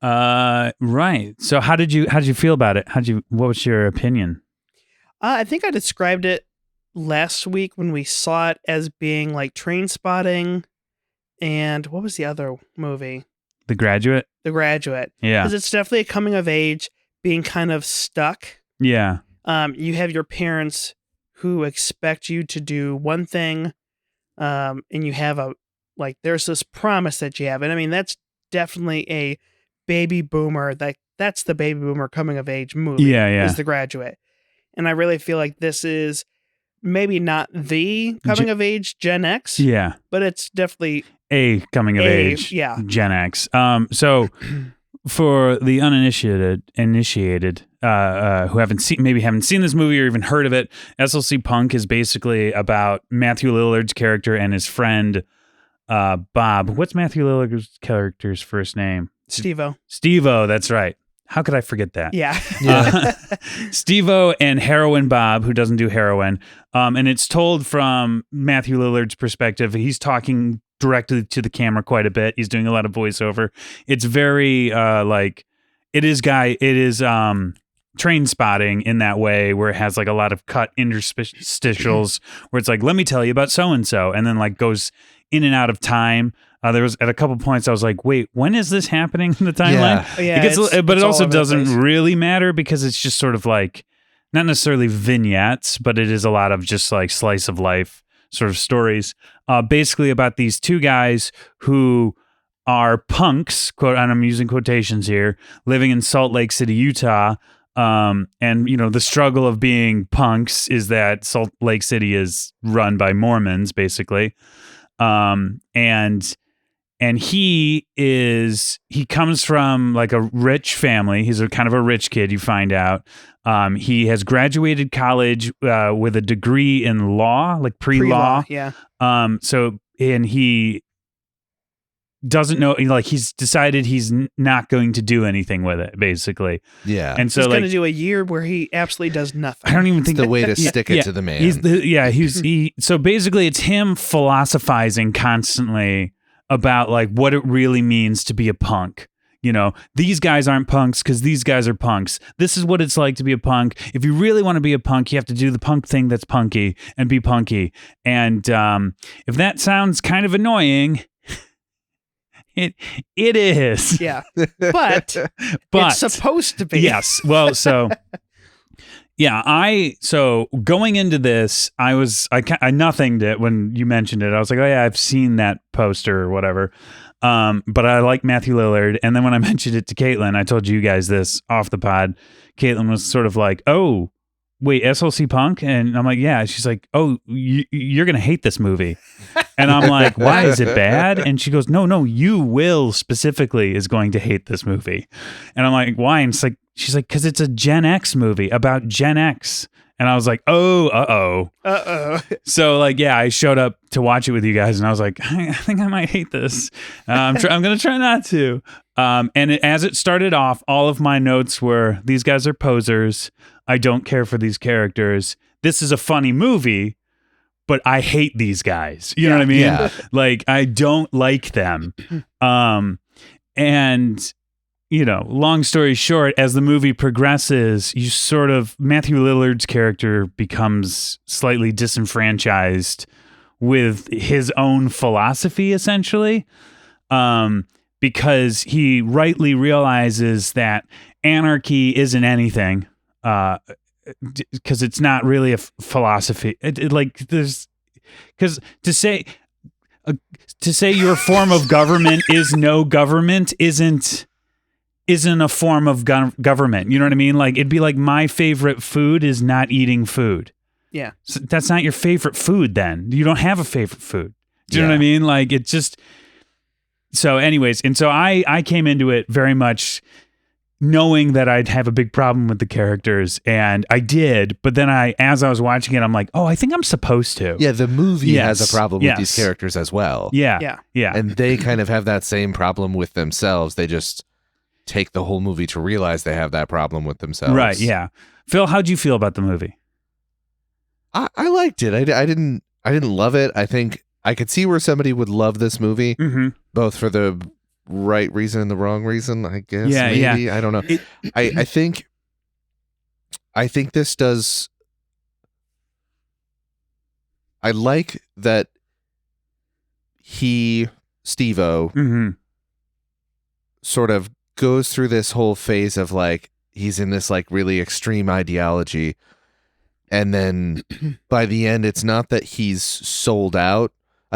Right. So how did you feel about it? What was your opinion? I think I described it last week when we saw it as being like Train Spotting, and what was the other movie? The Graduate? The Graduate. Yeah. Because it's definitely coming of age, being kind of stuck. Yeah. You have your parents who expect you to do one thing, and you have there's this promise that you have. And I mean, that's definitely a baby boomer, that's the baby boomer coming of age movie. Yeah. Is The Graduate. And I really feel like this is maybe not the coming of age Gen X. Yeah. But it's definitely a coming of age Gen X. So for the uninitiated who haven't seen this movie or even heard of it, SLC Punk is basically about Matthew Lillard's character and his friend Bob. What's Matthew Lillard's character's first name? Steve-O. Steve-O, that's right. How could I forget that? Yeah. Steve-O and Heroin Bob, who doesn't do heroin. And it's told from Matthew Lillard's perspective. He's talking directly to the camera quite a bit. He's doing a lot of voiceover. It's very it is train spotting in that way, where it has like a lot of cut interstitials where it's like, let me tell you about so-and-so, and then like goes in and out of time. There was at a couple points I was like, wait, when is this happening in the timeline? Yeah, but it also all over the doesn't place. really matter because it's just sort of like not necessarily vignettes, but it is a lot of just like slice of life sort of stories, basically about these two guys who are punks, quote, and I'm using quotations here, living in Salt Lake City, Utah. And the struggle of being punks is that Salt Lake City is run by Mormons, basically. And he comes from like a rich family. He's a kind of a rich kid, you find out. He has graduated college with a degree in law, like pre-law. Yeah. And he doesn't know, like he's decided he's not going to do anything with it, basically. Yeah. And so he's like going to do a year where he absolutely does nothing. I don't even It's think the way to stick it to the man. So basically it's him philosophizing constantly about like what it really means to be a punk. These guys aren't punks because these guys are punks. This is what it's like to be a punk. If you really want to be a punk, you have to do the punk thing that's punky and be punky. And if that sounds kind of annoying, it is. Yeah. But it's supposed to be. Yes. Well, so yeah, so going into this, I nothinged it when you mentioned it. I was like, oh yeah, I've seen that poster or whatever. But I like Matthew Lillard. And then when I mentioned it to Caitlin, I told you guys this off the pod. Caitlin was sort of like, oh, wait, SLC Punk? And I'm like, yeah. She's like, oh, you're going to hate this movie. And I'm like, why? Is it bad? And she goes, no, you will specifically is going to hate this movie. And I'm like, why? And she's like, because it's a Gen X movie about Gen X. And I was like, oh, uh-oh. So like, yeah, I showed up to watch it with you guys and I was like, I think I might hate this. I'm going to try not to. As it started off, all of my notes were, these guys are posers. I don't care for these characters. This is a funny movie, but I hate these guys. You know what I mean? Yeah. Like, I don't like them. Long story short, as the movie progresses, Matthew Lillard's character becomes slightly disenfranchised with his own philosophy, essentially, because he rightly realizes that anarchy isn't anything, because it's not really a philosophy. Because to say your form of government is no government isn't a form of government. You know what I mean? Like, it'd be like my favorite food is not eating food. Yeah. So that's not your favorite food then. You don't have a favorite food. Do you know what I mean? Like, it just... So anyways, and so I came into it very much knowing that I'd have a big problem with the characters, and I did, but then as I was watching it, I'm like, oh, I think I'm supposed to. Yeah, the movie has a problem with these characters as well. Yeah. And they kind of have that same problem with themselves. They just take the whole movie to realize they have that problem with themselves. Right, yeah. Phil, how'd you feel about the movie? I liked it. I didn't love it. I think I could see where somebody would love this movie, both for the right reason and the wrong reason, I guess. Yeah, maybe. yeah. I don't know. I think this does. I like that Steve-O, sort of goes through this whole phase of like, he's in this like really extreme ideology. And then by the end, it's not that he's sold out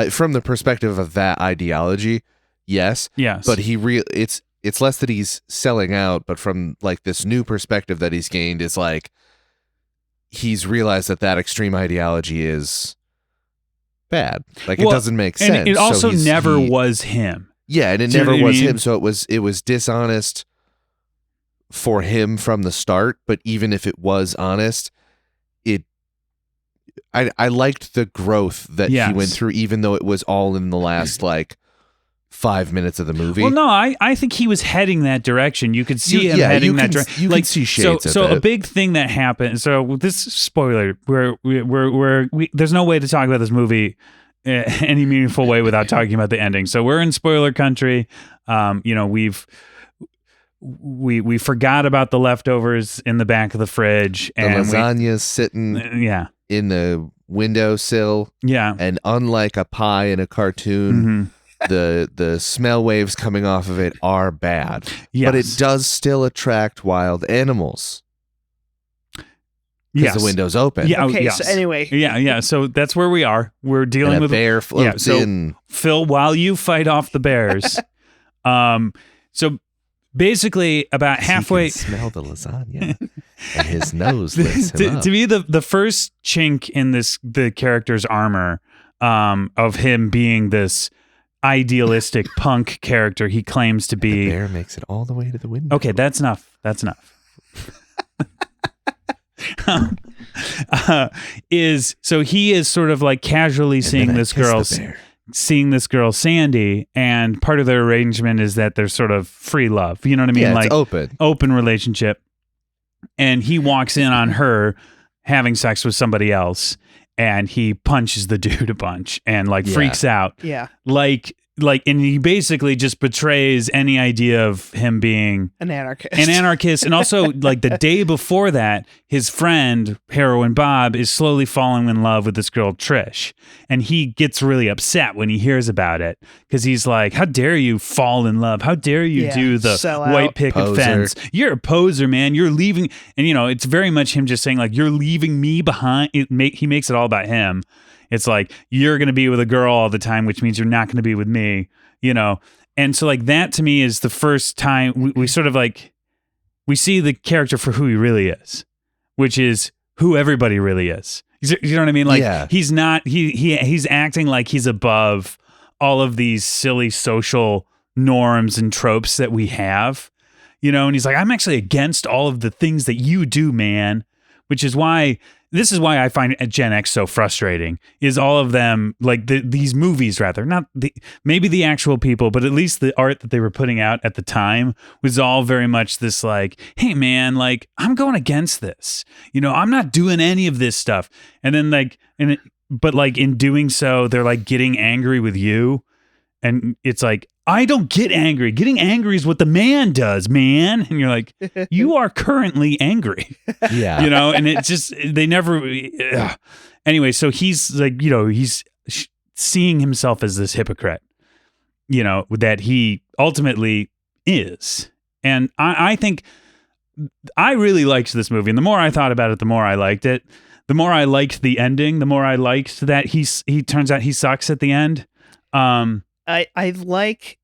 from the perspective of that ideology. Yes. But it's less that he's selling out, but from like this new perspective that he's gained is like, he's realized that extreme ideology is bad. Like, it doesn't make sense. And it also never was him. Yeah. And it never was him. So it was dishonest for him from the start. But even if it was honest, I liked the growth that he went through, even though it was all in the last like 5 minutes of the movie. Well, no, I think he was heading that direction. You could see him heading that direction. You can see shades so of it. a big thing that happened. So this spoiler, there's no way to talk about this movie any meaningful way without talking about the ending. So we're in spoiler country. We forgot about the leftovers in the back of the fridge, The and lasagna's sitting in the windowsill. Yeah. And unlike a pie in a cartoon, the smell waves coming off of it are bad. Yes. But it does still attract wild animals. Because the window's open. Yeah. Okay. So anyway. Yeah. So that's where we are. We're dealing with a bear floats in. Phil, while you fight off the bears, so basically about halfway, he can smell the lasagna, and his nose lifts him up. To me, the first chink in the character's armor of him being this idealistic punk character he claims to be. The bear makes it all the way to the window. Okay, that's enough. He is sort of like casually seeing this girl Sandy, and part of their arrangement is that there's sort of free love. You know what I mean? Yeah, like it's open relationship. And he walks in on her having sex with somebody else, and he punches the dude a bunch and freaks out. Yeah. And he basically just betrays any idea of him being an anarchist. And also, the day before that, his friend, Heroin Bob, is slowly falling in love with this girl, Trish. And he gets really upset when he hears about it because he's like, how dare you fall in love? How dare you do the white picket fence? You're a poser, man. You're leaving. And, it's very much him just saying, you're leaving me behind. He makes it all about him. It's like, you're going to be with a girl all the time, which means you're not going to be with me, And so that to me is the first time we sort of we see the character for who he really is, which is who everybody really is. You know what I mean? He's not, he's acting like he's above all of these silly social norms and tropes that we have, and he's like, I'm actually against all of the things that you do, man, which is why... This is why I find GenX so frustrating, is all of them, these movies rather, not maybe the actual people, but at least the art that they were putting out at the time was all very much this hey man, I'm going against this, I'm not doing any of this stuff. And then but in doing so, they're getting angry with you. And it's I don't get angry. Getting angry is what the man does, man. And you're like, you are currently angry. Yeah. And it just, they never, anyway, so he's he's seeing himself as this hypocrite, that he ultimately is. And I think I really liked this movie. And the more I thought about it, the more I liked it. The more I liked the ending, the more I liked that he turns out he sucks at the end. I like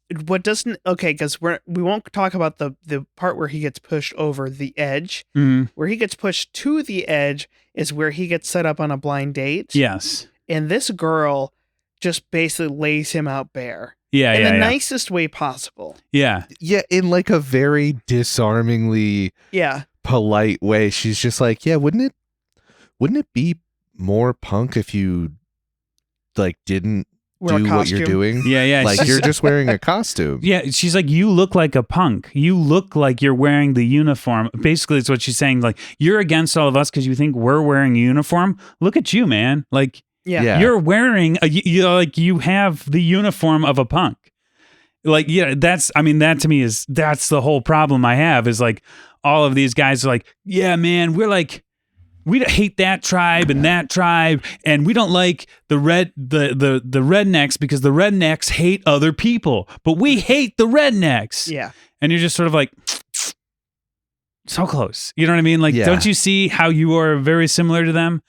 because we won't talk about the part where he gets pushed over the edge. Mm-hmm. Where he gets pushed to the edge is where he gets set up on a blind date. Yes. And this girl just basically lays him out bare. Yeah, in the nicest way possible. Yeah. Yeah, in a very disarmingly polite way. She's just like, yeah, wouldn't it be more punk if you didn't do what you're doing? Yeah. You're just wearing a costume. Yeah, she's like, you look like a punk. You look like you're wearing the uniform. Basically, it's what she's saying. You're against all of us because you think we're wearing a uniform. Look at you, man. You're wearing you have the uniform of a punk. That to me that's the whole problem I have is all of these guys are yeah, man, we're we hate that tribe, and we don't like the rednecks because the rednecks hate other people, but we hate the rednecks. Yeah. And you're just sort of so close. You know what I mean? Don't you see how you are very similar to them?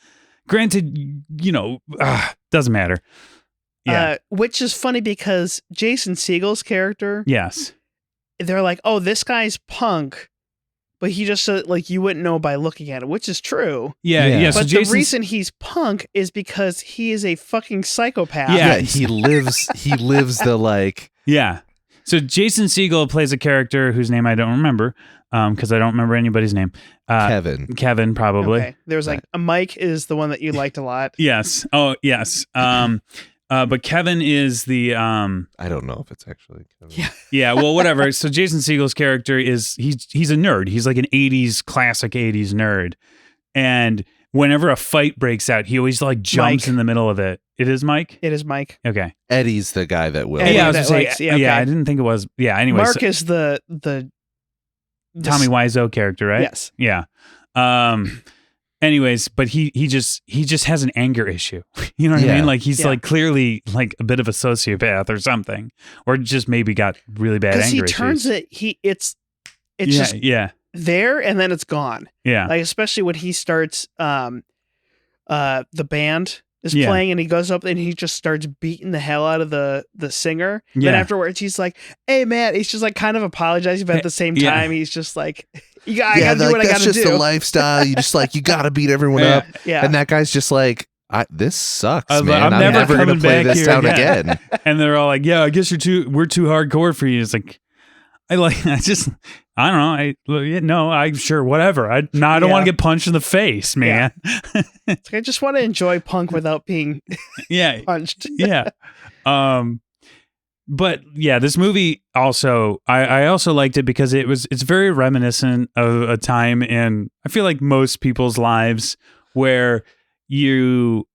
Granted, doesn't matter. Yeah. Which is funny because Jason Segel's character. Yes. They're like, oh, this guy's punk. But he just said, you wouldn't know by looking at it, which is true. Yeah. But the reason he's punk is because he is a fucking psychopath. Yeah, he lives the Yeah. So Jason Segel plays a character whose name I don't remember, because I don't remember anybody's name. Kevin, probably. Okay. There's a Mike is the one that you liked a lot. Yes. Oh, yes. But Kevin is the I don't know if it's actually Kevin. Yeah. yeah, well, whatever. So Jason Segel's character is he's a nerd. He's like an classic 80s nerd. And whenever a fight breaks out, he always like jumps Mike. in the middle of it. It is Mike? It is Mike. Okay. Eddie's the guy that will. Eddie Yeah, I was that gonna likes- say, yeah, okay. I didn't think it was. Yeah, anyway. Mark is the Tommy Wiseau character, right? Yes. Yeah. Anyways, but he just has an anger issue. You know what I Yeah. mean? Like he's Yeah. like clearly like a bit of a sociopath or something, or just maybe got really bad Because anger he turns issues. it's yeah, just yeah, there and then it's gone. yeah, Like especially when he starts the band is Yeah. playing and he goes up and he just starts beating the hell out of the singer. Yeah. Then afterwards he's like, "Hey man," he's just like kind of apologizing, but at the same Yeah. time he's just like, I gotta do what I that's gotta just do. the lifestyle. You just like you gotta beat everyone Yeah. up, Yeah. and that guy's just like, this sucks, I'm man. I'm never never gonna coming play back this here town again." again. And they're all like, "Yeah, I guess we're too hardcore for you." It's like, I don't know. I'm sure, whatever. I don't Yeah. want to get punched in the face, man. It's like, I just want to enjoy punk without being Yeah, punched. yeah. But yeah, this movie also, I also liked it because it's very reminiscent of a time in, I feel like most people's lives where you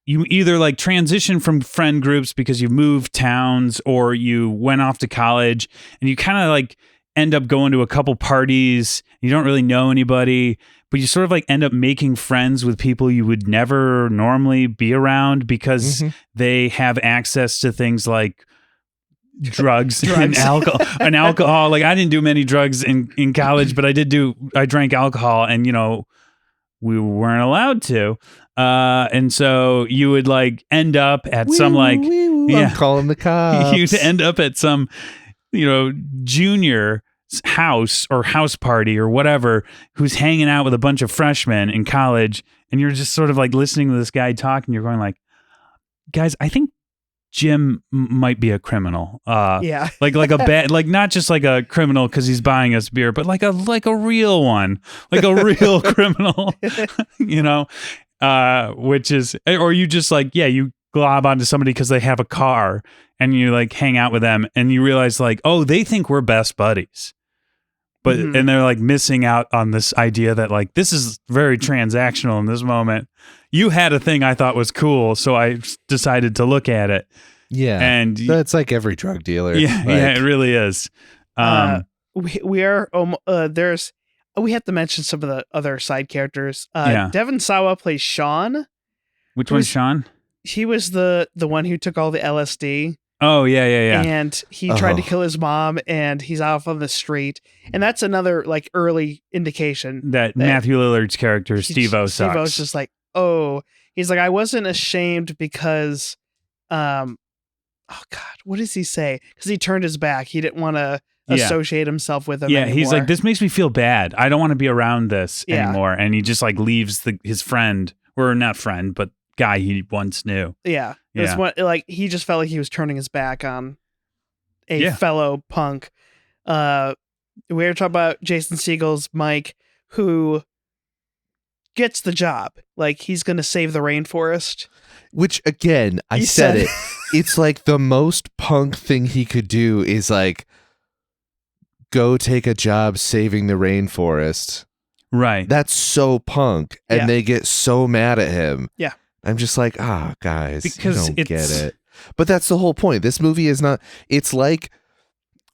either like transition from friend groups because you moved towns or you went off to college and you kind of like end up going to a couple parties. You don't really know anybody, but you sort of like end up making friends with people you would never normally be around because they have access to things like drugs. And alcohol. Like I didn't do many drugs in college, but I drank alcohol and we weren't allowed to. And so you would like end up at some like, I'm calling the cops. you'd end up at some, junior house or house party or whatever, who's hanging out with a bunch of freshmen in college. And you're just sort of like listening to this guy talk and you're going like, guys, I think Jim might be a criminal. Yeah. like a bad, like not just like a criminal because he's buying us beer, but like a real one, like a real criminal, which is, or you just like, you glob onto somebody because they have a car and you like hang out with them and you realize like, oh, they think we're best buddies. But, and they're like missing out on this idea that like, this is very transactional in this moment. You had a thing I thought was cool, so I decided to look at it. Yeah. And that's like every drug dealer. yeah, it really is. We are we have to mention some of the other side characters. Yeah. Devon Sawa plays Sean. Which one's Sean? He was the one who took all the LSD. Oh, yeah. And he tried to kill his mom and he's off on the street. And that's another like early indication that Matthew Lillard's character, Steve-O, sucks. Steve-O's just like, he's like, I wasn't ashamed because, oh God, what does he say? Because he turned his back. He didn't want to associate himself with him anymore. He's like, this makes me feel bad. I don't want to be around this Yeah. anymore. And he just like leaves his friend, or not friend, but guy he once knew. Yeah. Yeah. Like he just felt like he was turning his back on a Yeah. fellow punk. We were talking about Jason Segel's Mike, who gets the job. Like he's going to save the rainforest. Which again, I He said said- it. It's like the most punk thing he could do is like go take a job saving the rainforest. Right. That's so punk. And Yeah. they get so mad at him. Yeah. I'm just like, guys, Because you don't it's- get it. But that's the whole point. This movie is not, it's like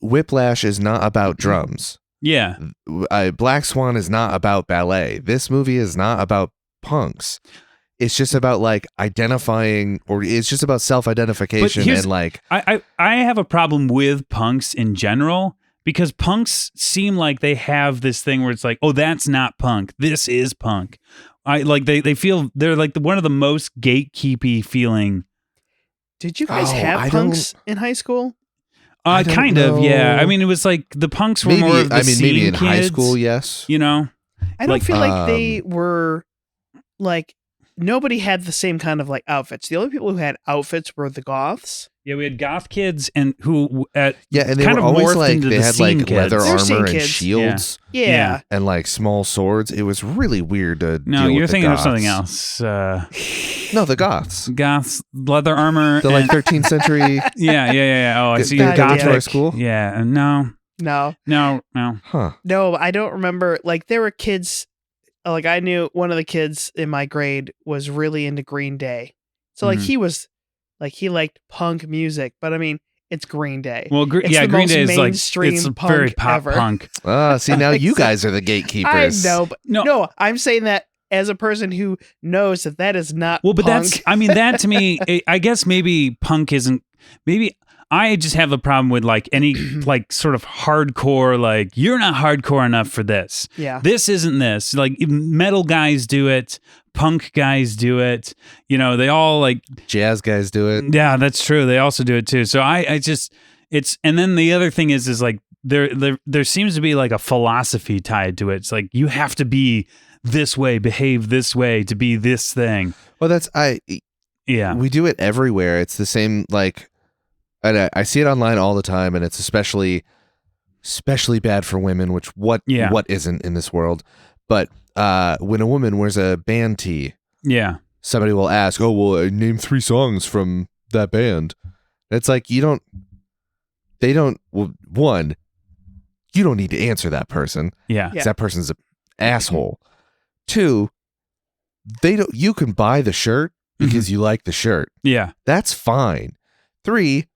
Whiplash is not about drums. Yeah. Black Swan is not about ballet. This movie is not about punks. It's just about like identifying, or it's just about self-identification here's- and like, I have a problem with punks in general because punks seem like they have this thing where it's like, oh, that's not punk. This is punk. They feel they're like one of the most gatekeepy feeling. Did you guys I have punks in high school? I don't Kind of, yeah. know. I mean, it was like the punks were maybe, more of the scene maybe in kids, high school, yes. You know? I don't Like, feel like they were like nobody had the same kind of like outfits. The only people who had outfits were the goths. Yeah, we had goth kids and who and they kind were of always morphed like into they the had scene like kids. leather They're scene armor and kids. shields Yeah. and like small swords. It was really weird to No, deal you're with thinking the of something goths. else. No, the goths. Goths, leather armor. The like 13th century. Yeah. Oh, I see. God, Goth yeah. to our school. Yeah, no. No. Huh. No, I don't remember. Like, there were kids, like, I knew one of the kids in my grade was really into Green Day. So, like, he liked punk music, but I mean, it's Green Day. Well, It's yeah, the Green most Day is like mainstream it's punk very pop ever. punk. See, now you Exactly. guys are the I gatekeepers. know, but No. no, I'm saying that as a person who knows that is not Well, but punk. that's, I mean, that to me, I guess maybe punk isn't, maybe I just have a problem with like any like sort of hardcore, like, you're not hardcore enough for this. Yeah. This isn't this. Like, metal guys do it, punk guys do it. You know, they all like, Jazz guys do it. yeah, that's true. They also do it too. So I just, it's, and then the other thing is like, there seems to be like a philosophy tied to it. It's like, you have to be this way, behave this way to be this thing. Well, Yeah. we do it everywhere. It's the same, like, and I see it online all the time, and it's especially bad for women, which what isn't in this world. But when a woman wears a band tee, Yeah. somebody will ask, "Oh, well, name 3 songs from that band." It's like well, one, you don't need to answer that person. Yeah. 'Cause that person's an asshole. 2, you can buy the shirt because you like the shirt. Yeah. That's fine. 3,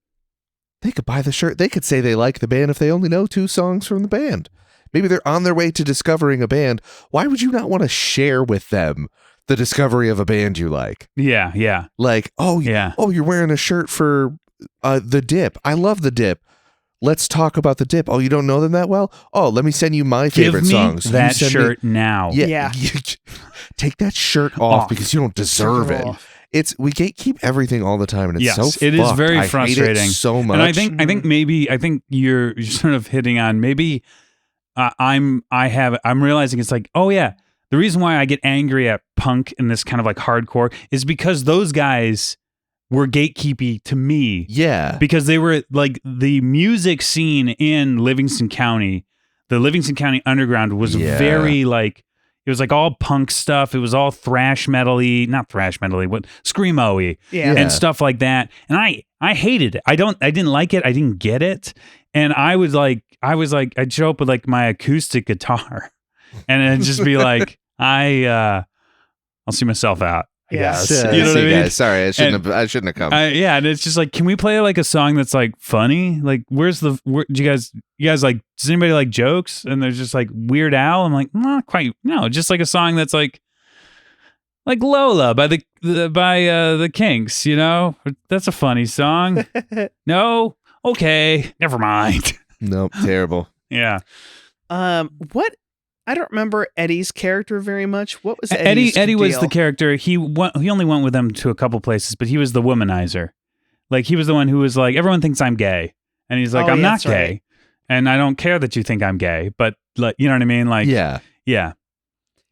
they could buy the shirt. They could say they like the band if they only know 2 songs from the band. Maybe they're on their way to discovering a band. Why would you not want to share with them the discovery of a band you like? Yeah. Yeah. Like, Yeah. you're wearing a shirt for The Dip. I love The Dip. Let's talk about The Dip. Oh, you don't know them that well? Oh, let me send you my favorite Give me songs. You that send shirt now. Yeah. Take that shirt off because you don't deserve it. off. We gatekeep everything all the time, and it's so it is fucked. very I hate frustrating. it so much. And I think you're sort of hitting on maybe I'm realizing it's like, oh yeah, the reason why I get angry at punk and this kind of like hardcore is because those guys were gatekeepy to me. Yeah. Because they were like the music scene in Livingston County, the Livingston County Underground was very like, it was like all punk stuff. It was all thrash metal-y, not thrash metal-y, but screamo-y Yeah. and stuff like that. And I hated it. I didn't like it. I didn't get it. And I'd show up with like my acoustic guitar and it'd just be like, I'll see myself out. I guess. Yeah. You know what I mean? Guys, sorry, I shouldn't have come. And it's just like, can we play like a song that's like funny? Like, do you guys like, does anybody like jokes? And there's just like Weird Al. I'm like, not quite. No, just like a song that's like Lola by the Kinks, you know? That's a funny song. No? Okay. Never mind. Nope, terrible. Yeah. What? I don't remember Eddie's character very much. What was Eddie's Eddie was deal? the character. He only went with them to a couple places, but he was the womanizer. Like, he was the one who was like, everyone thinks I'm gay. And he's like, Oh, I'm yeah, not that's gay. right. And I don't care that you think I'm gay, but like, you know what I mean? Like, Yeah. yeah.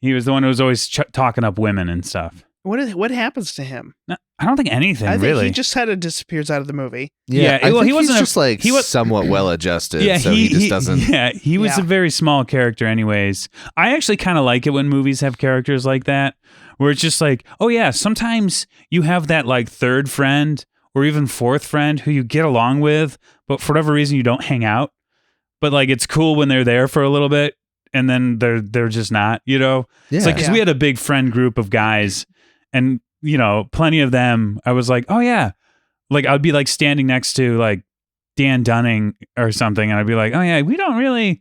He was the one who was always talking up women and stuff. What happens to him? No, I don't think anything I think really. he just kind of disappears out of the movie. Yeah, I well, think he wasn't he's a- just like he was- somewhat well adjusted, yeah, so he just doesn't. Yeah, he was Yeah. a very small character, anyways. I actually kind of like it when movies have characters like that, where it's just like, oh yeah, sometimes you have that like third friend or even fourth friend who you get along with, but for whatever reason you don't hang out. But like, it's cool when they're there for a little bit, and then they're just not. You know, Yeah. it's like, because we had a big friend group of guys, and you know, plenty of them. I was like, oh yeah, like I'd be like standing next to like Dan Dunning or something, and I'd be like, oh yeah, we don't really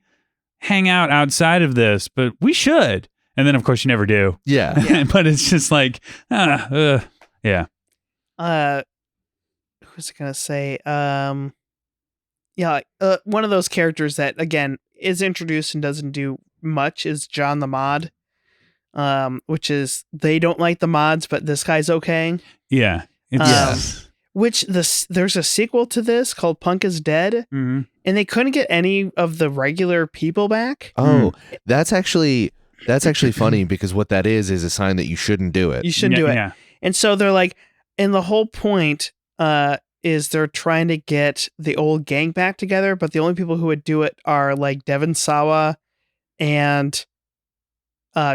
hang out outside of this, but we should. And then of course you never do. Yeah. But it's just like, yeah. Who's it gonna say? One of those characters that again is introduced and doesn't do much is John the Mod. Which is they don't like the mods, but this guy's okay. Yeah. It's, There's a sequel to this called Punk is Dead, Mhm. and they couldn't get any of the regular people back. Oh, that's actually That's actually funny because what that is a sign that you shouldn't do it. You shouldn't do it. Yeah. And so they're like, and the whole point is they're trying to get the old gang back together, but the only people who would do it are like Devon Sawa and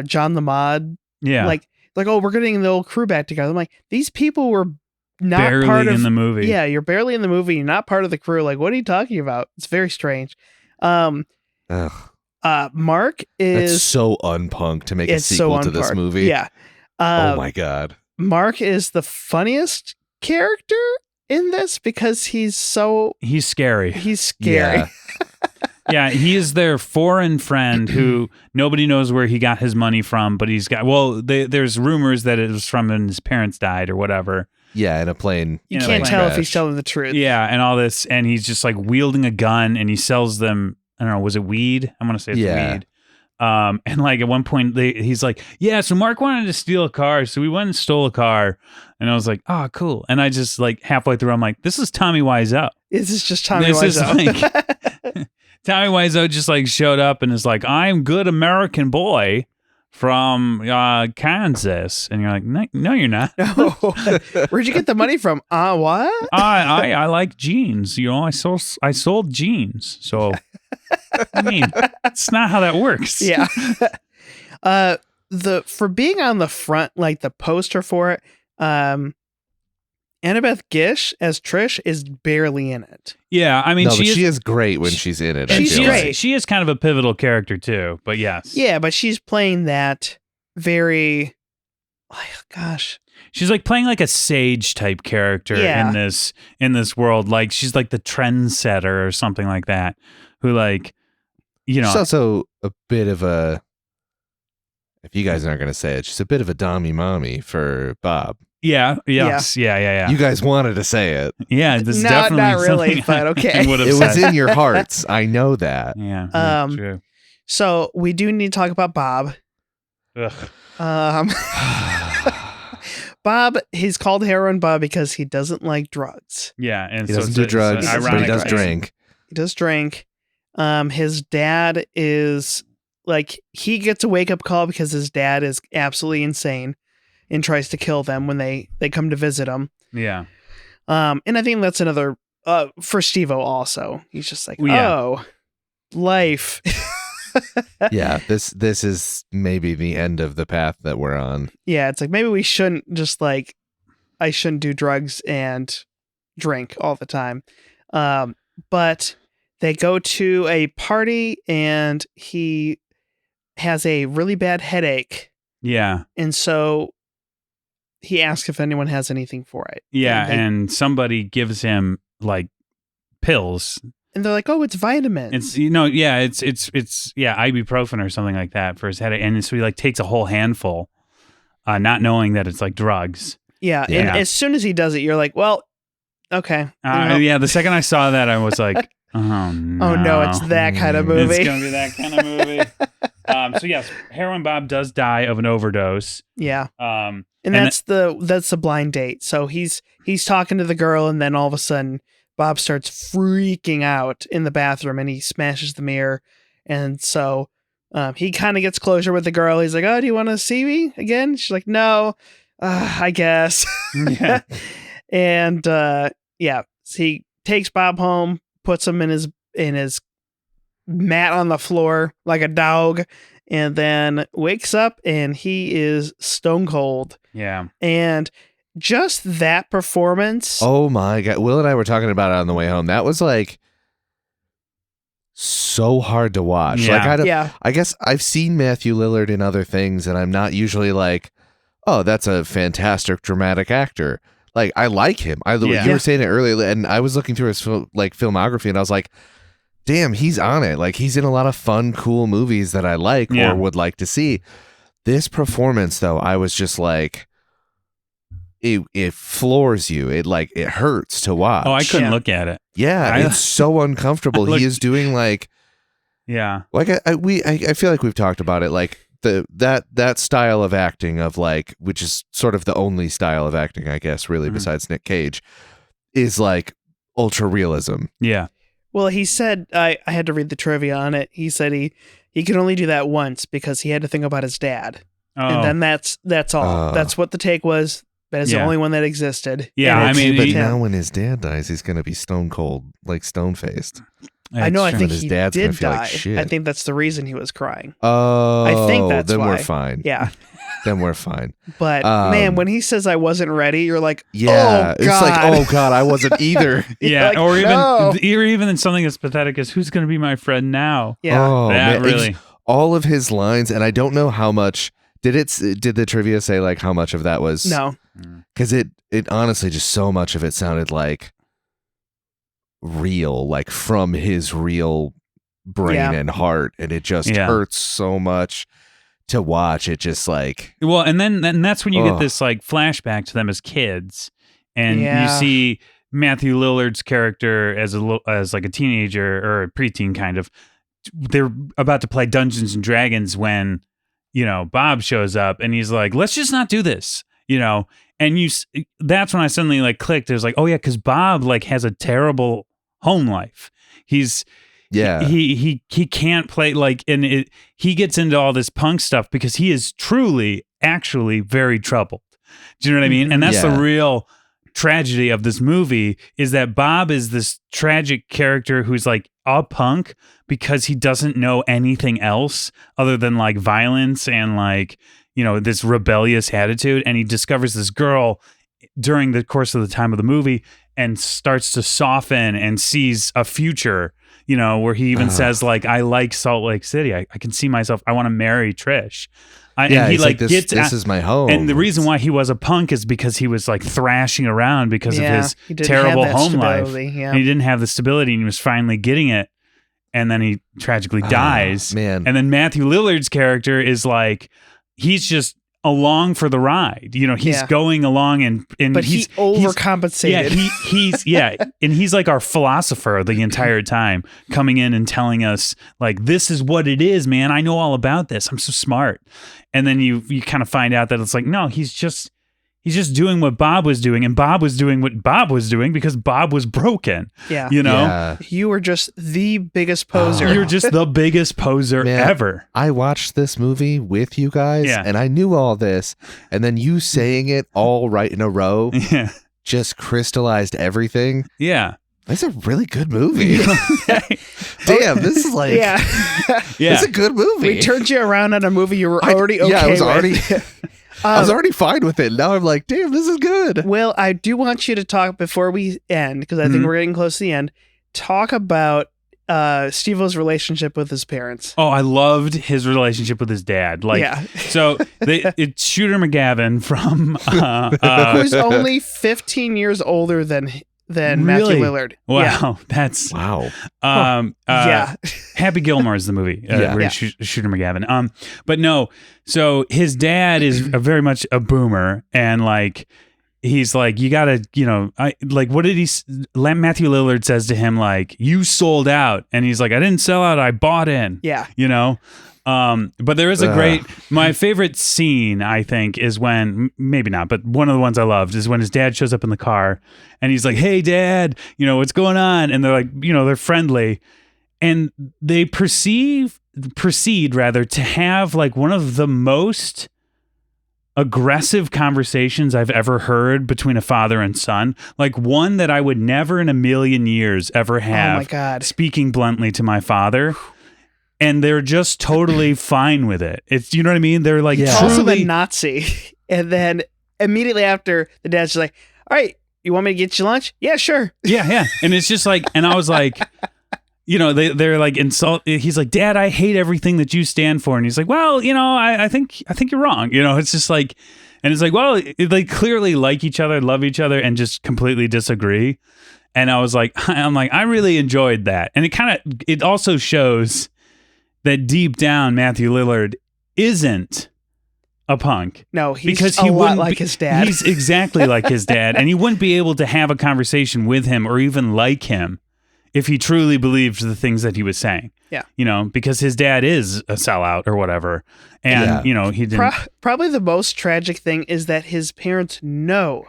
John the Mod. Yeah. Like, oh, we're getting the old crew back together. I'm like, these people were not barely part of in the movie. Yeah, you're barely in the movie. You're not part of the crew. Like, what are you talking about? It's very strange. Ugh. Mark is That's so unpunk to make a sequel to this movie. Yeah. Oh my god. Mark is the funniest character in this because he's scary. He's scary. Yeah. Yeah, he is their foreign friend who nobody knows where he got his money from, but he's got, there's rumors that it was from when his parents died or whatever. Yeah, in a plane. You can't tell if he's telling the truth. Yeah, and all this, and he's just like wielding a gun and he sells them, I don't know, was it weed? I'm going to say it's weed. And like at one point he's like, yeah, so Mark wanted to steal a car, so we went and stole a car. And I was like, oh, cool. And I just like halfway through, I'm like, this is Tommy Wiseau. This is just Tommy Wiseau. Tommy Wiseau just like showed up and is like, I'm good American boy from Kansas. And you're like, no, you're not. No. Where'd you get the money from? What? I like jeans. You know, I sold jeans. So I mean, it's not how that works. Yeah. For being on the front, like the poster for it, Annabeth Gish as Trish is barely in it. Yeah, I mean, she is great when she's in it. She's great. Like. She is kind of a pivotal character too, but yes. Yeah, but she's playing that very, gosh. She's like playing like a sage type character in this world. Like she's like the trendsetter or something like that. Who like, you know. She's also a bit of a, if you guys aren't going to say it, she's a bit of a dommy mommy for Bob. Yeah. Yes. Yeah. You guys wanted to say it. Yeah. This is not definitely really, but okay. It was in your hearts. I know that. Yeah. True. So we do need to talk about Bob. Ugh. Bob, he's called Heroin Bob because he doesn't like drugs. Yeah, and he doesn't do drugs, but he does drink. He does drink. His dad is like, he gets a wake up call because his dad is absolutely insane and tries to kill them when they come to visit him. Yeah. And I think that's another for Steve-O also. He's just like, life. Yeah, this is maybe the end of the path that we're on. Yeah, it's like maybe we shouldn't just like, I shouldn't do drugs and drink all the time. But they go to a party and he has a really bad headache. Yeah. And so he asks if anyone has anything for it. Yeah, and somebody gives him like pills. And they're like, "Oh, it's vitamins." It's it's ibuprofen or something like that for his headache. And so he like takes a whole handful, not knowing that it's like drugs. Yeah, and as soon as he does it, you're like, "Well, okay." Yeah, the second I saw that, I was like, "Oh no, oh no, it's that kind of movie. It's gonna be that kind of movie." So yes, Heroin Bob does die of an overdose. Yeah. And that's the blind date. So he's talking to the girl, and then all of a sudden Bob starts freaking out in the bathroom, and he smashes the mirror. And so he kind of gets closure with the girl. He's like, "Oh, do you want to see me again?" She's like, "No, I guess." Yeah. And so he takes Bob home, puts him in his mat on the floor like a dog, and then wakes up and he is stone cold. Yeah. And just that performance. Oh my God. Will and I were talking about it on the way home. That was like so hard to watch. Yeah. Like I guess I've seen Matthew Lillard in other things, and I'm not usually like, oh, that's a fantastic dramatic actor. Like, I like him. You were saying it earlier, and I was looking through his filmography, and I was like, damn, he's on it. Like, he's in a lot of fun, cool movies that I like or would like to see. This performance, though, I was just like, it floors you. It hurts to watch. Oh, I couldn't look at it. Yeah, it's so uncomfortable. He is doing like, like I feel like we've talked about it. Like that style of acting of like, which is sort of the only style of acting, I guess, really, besides Nick Cage, is like ultra realism. Yeah. Well, he said I had to read the trivia on it. He said he could only do that once because he had to think about his dad, and then that's all. That's what the take was. That is the only one that existed. Yeah, I mean, but now when his dad dies, he's gonna be stone cold, like stone faced. I know. I think his he dad's did gonna feel die. like shit. I think that's the reason he was crying. Oh, I think that's then why. we're fine. Yeah. Then we're fine. But man, when he says I wasn't ready, you're like, yeah, oh, it's like, oh god, I wasn't either. Yeah, like, or no. even in something as pathetic as "Who's going to be my friend now?" Yeah. Oh, that man. really. All of his lines, and I don't know how much. Did the trivia say like how much of that was? No, because it honestly just so much of it sounded like real, like from his real brain and heart, and it just hurts so much to watch. It just like and that's when you get this like flashback to them as kids, and you see Matthew Lillard's character as like a teenager or a preteen kind of. They're about to play Dungeons and Dragons when Bob shows up, and he's like, "Let's just not do this," And that's when I suddenly like clicked. There's like, oh yeah, because Bob like has a terrible home life. He can't play like, and he gets into all this punk stuff because he is truly actually very troubled. Do you know what I mean? And that's the real tragedy of this movie, is that Bob is this tragic character who's like a punk because he doesn't know anything else other than like violence and like this rebellious attitude, and he discovers this girl during the course of the time of the movie and starts to soften and sees a future, where he even says like, I like Salt Lake City. I can see myself. I want to marry Trish. And he like this is my home. And the reason why he was a punk is because he was like thrashing around because of his terrible home life. Yeah. And he didn't have the stability, and he was finally getting it. And then he tragically dies. Man. And then Matthew Lillard's character is like, he's just along for the ride. He's going along and but he overcompensated. And he's like our philosopher the entire time, coming in and telling us like, this is what it is, man. I know all about this. I'm so smart. And then you kind of find out that it's like, no, he's just doing what Bob was doing, and Bob was doing what Bob was doing because Bob was broken. Yeah. Yeah. You were just the biggest poser. You're just the biggest poser ever. I watched this movie with you guys, and I knew all this, and then you saying it all right in a row just crystallized everything. Yeah. It's a really good movie. Damn, this is like it's a good movie. We turned you around on a movie you were already okay I was with. already I was already fine with it. Now I'm like, damn, this is good. Well, I do want you to talk before we end, because I think we're getting close to the end. Talk about Steve-O's relationship with his parents. Oh, I loved his relationship with his dad. So it's Shooter McGavin from who's only 15 years older than Matthew Lillard. Wow, that's wow. Happy Gilmore is the movie. Shooter McGavin. But no. So his dad is very much a boomer, and like he's like, you gotta, what did Matthew Lillard says to him, like, you sold out, and he's like, I didn't sell out, I bought in. Yeah. But there is my favorite scene, I think, is when, maybe not, but one of the ones I loved is when his dad shows up in the car and he's like, hey dad, what's going on? And they're like, they're friendly, and they proceed to have like one of the most aggressive conversations I've ever heard between a father and son, like one that I would never in a million years ever have. Oh my God. Speaking bluntly to my father. And they're just totally fine with it. It's, you know what I mean? They're like, calls him a Nazi. And then immediately after, the dad's just like, all right, you want me to get you lunch? Yeah, sure. Yeah. And it's just like, and I was like, they're like insult. He's like, Dad, I hate everything that you stand for. And he's like, well, I think you're wrong. It's just like, and it's like, well, they clearly like each other, love each other, and just completely disagree. And I was like, I really enjoyed that. And it also shows that deep down, Matthew Lillard isn't a punk. No, he's a lot like his dad. He's exactly like his dad, and he wouldn't be able to have a conversation with him or even like him if he truly believed the things that he was saying. Yeah. Because his dad is a sellout or whatever. And, he didn't. Probably the most tragic thing is that his parents know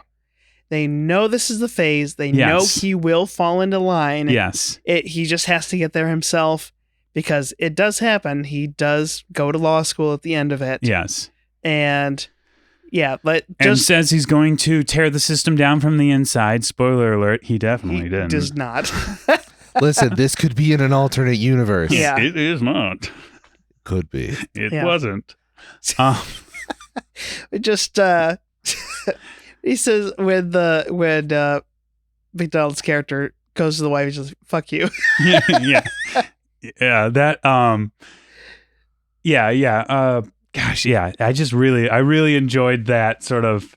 They know this is the phase. They know Yes. he will fall into line. Yes. He just has to get there himself because it does happen. He does go to law school at the end of it. Yes. And yeah, but And just says he's going to tear the system down from the inside. Spoiler alert, he definitely he didn't. does not. Listen, this could be in an alternate universe. Yeah. It is not. Could be. It Yeah. wasn't. It just he says when McDonald's character goes to the wife, he's just fuck you. yeah. That gosh, yeah. I really enjoyed that sort of.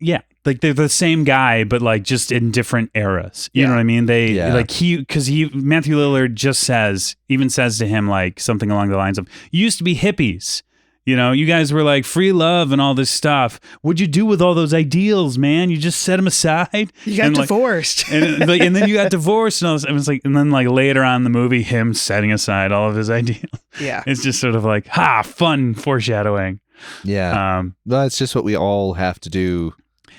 Yeah, like they're the same guy, but like just in different eras. You know what I mean? Matthew Lillard just says to him like something along the lines of, "You used to be hippies. You know, you guys were like free love and all this stuff. What'd you do with all those ideals, man? You just set them aside. You got divorced." And then you got divorced, and all this. It was like, and then like later on in the movie, him setting aside all of his ideals. Yeah. It's just sort of like, fun foreshadowing. Yeah. Well, it's just what we all have to do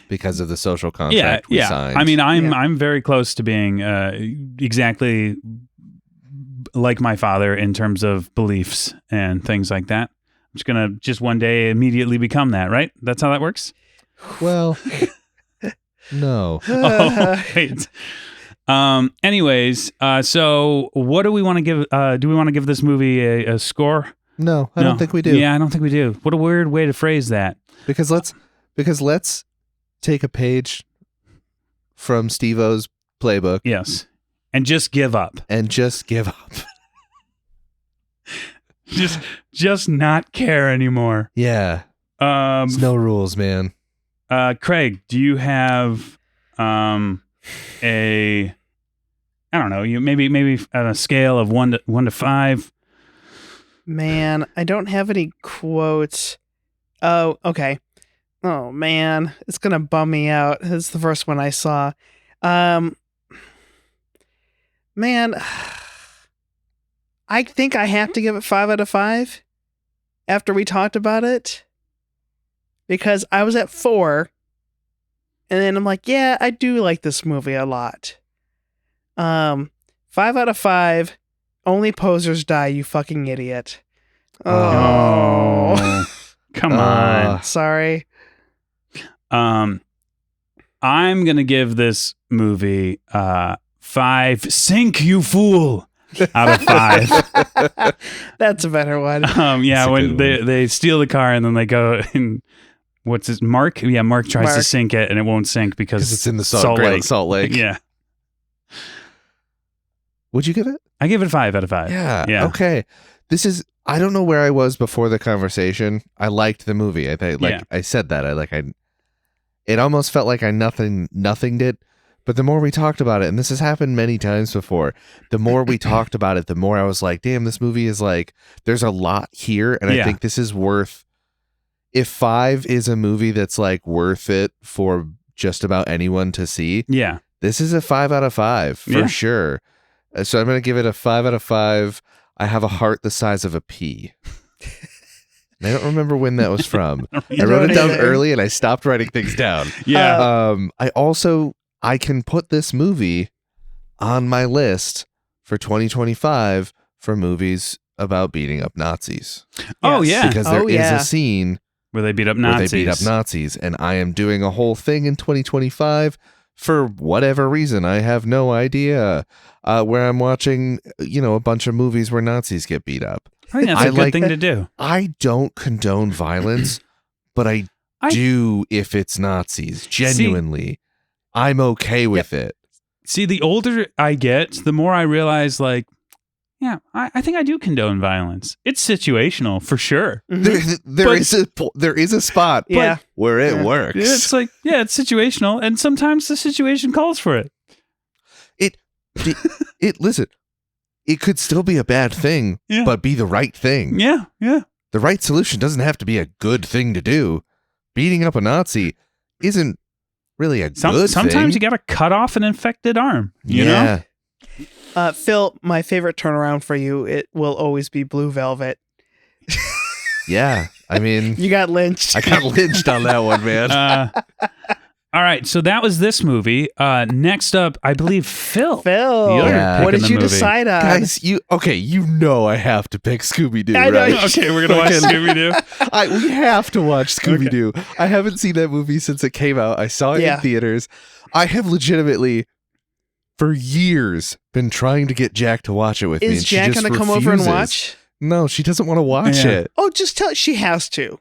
because of the social contract we signed. I mean, I'm very close to being exactly like my father in terms of beliefs and things like that. I'm just gonna one day immediately become that, right? That's how that works. Well, no. Wait. Anyways, so what do we want to give? Do we want to give this movie a score? No, I don't think we do. Yeah, I don't think we do. What a weird way to phrase that. Because let's take a page from Steve-O's playbook. Yes, and just give up. Just not care anymore. Yeah. There's no rules, man. Craig, do you have I don't know, you maybe on a scale of 1 to 5? Man, I don't have any quotes. Oh, okay. Oh man, it's gonna bum me out. This is the first one I saw. Man, I think I have to give it 5 out of 5 after we talked about it. Because I was at 4, and then I'm like, yeah, I do like this movie a lot. 5 out of 5. Only posers die, you fucking idiot. Oh, come on. Sorry. I'm gonna give this movie 5 sink you fool out of 5. That's a better one. Yeah, when they steal the car and then they go and what's his Mark? Yeah, Mark tries to sink it and it won't sink because it's in the Salt Lake. Yeah. Would you give it? I give it 5 out of 5. Yeah. Okay. I don't know where I was before the conversation. I liked the movie. I think I said that. It almost felt like I nothinged it. But the more we talked about it, and this has happened many times before, the more we talked about it, the more I was like, damn, this movie is like, there's a lot here. And I think this is worth, if 5 is a movie that's like worth it for just about anyone to see. Yeah. This is a 5 out of 5 for sure. So I'm going to give it a 5 out of 5. I have a heart the size of a pea. I don't remember when that was from. I wrote it down early and I stopped writing things down. Yeah. I can put this movie on my list for 2025 for movies about beating up Nazis. Oh, yeah. Because there is a scene where they beat up Nazis. And I am doing a whole thing in 2025 for whatever reason. I have no idea. Where I'm watching, a bunch of movies where Nazis get beat up. I think that's a good thing to do. I don't condone violence, but I do if it's Nazis. Genuinely. I'm okay with it. See, the older I get, the more I realize, like, yeah, I think I do condone violence. It's situational, for sure. Mm-hmm. There is a spot where it works. It's like, it's situational, and sometimes the situation calls for it. Listen, it could still be a bad thing, but be the right thing. Yeah. The right solution doesn't have to be a good thing to do. Beating up a Nazi isn't really a good thing. Sometimes you got to cut off an infected arm. You know? Phil, my favorite turnaround for you, it will always be Blue Velvet. Yeah, I mean, you got lynched. I got lynched on that one, man. All right, so that was this movie. Next up, I believe Phil. Phil, You're Yeah. what picking did the you movie. decide on? Guys, you know I have to pick Scooby-Doo, I know right? you- Okay, we're gonna watch Scooby-Doo. We have to watch Scooby-Doo. I haven't seen that movie since it came out. I saw it Yeah. in theaters. I have legitimately, for years, been trying to get Jack to watch it with me. Is and she Jack just going to come over and refuses. watch? No, she doesn't want to watch Yeah. it. Oh, just tell she has to.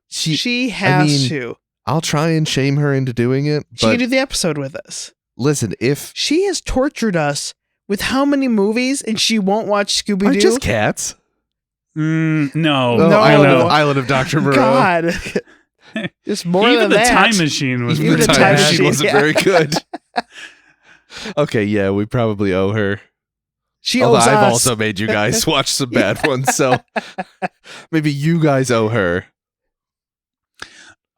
She has to. I'll try and shame her into doing it. She But can do the episode with us. listen, if She has tortured us with how many movies, and she won't watch Scooby are Doo. just cats. No. Oh, No. Island of Dr. Moreau. God, just more Even than the that. time machine was Even Even the pretty the time time bad. machine machine, wasn't yeah. very good. Okay, yeah, we probably owe her. She Although owes I've us. also made you guys watch some bad ones, so maybe you guys owe her.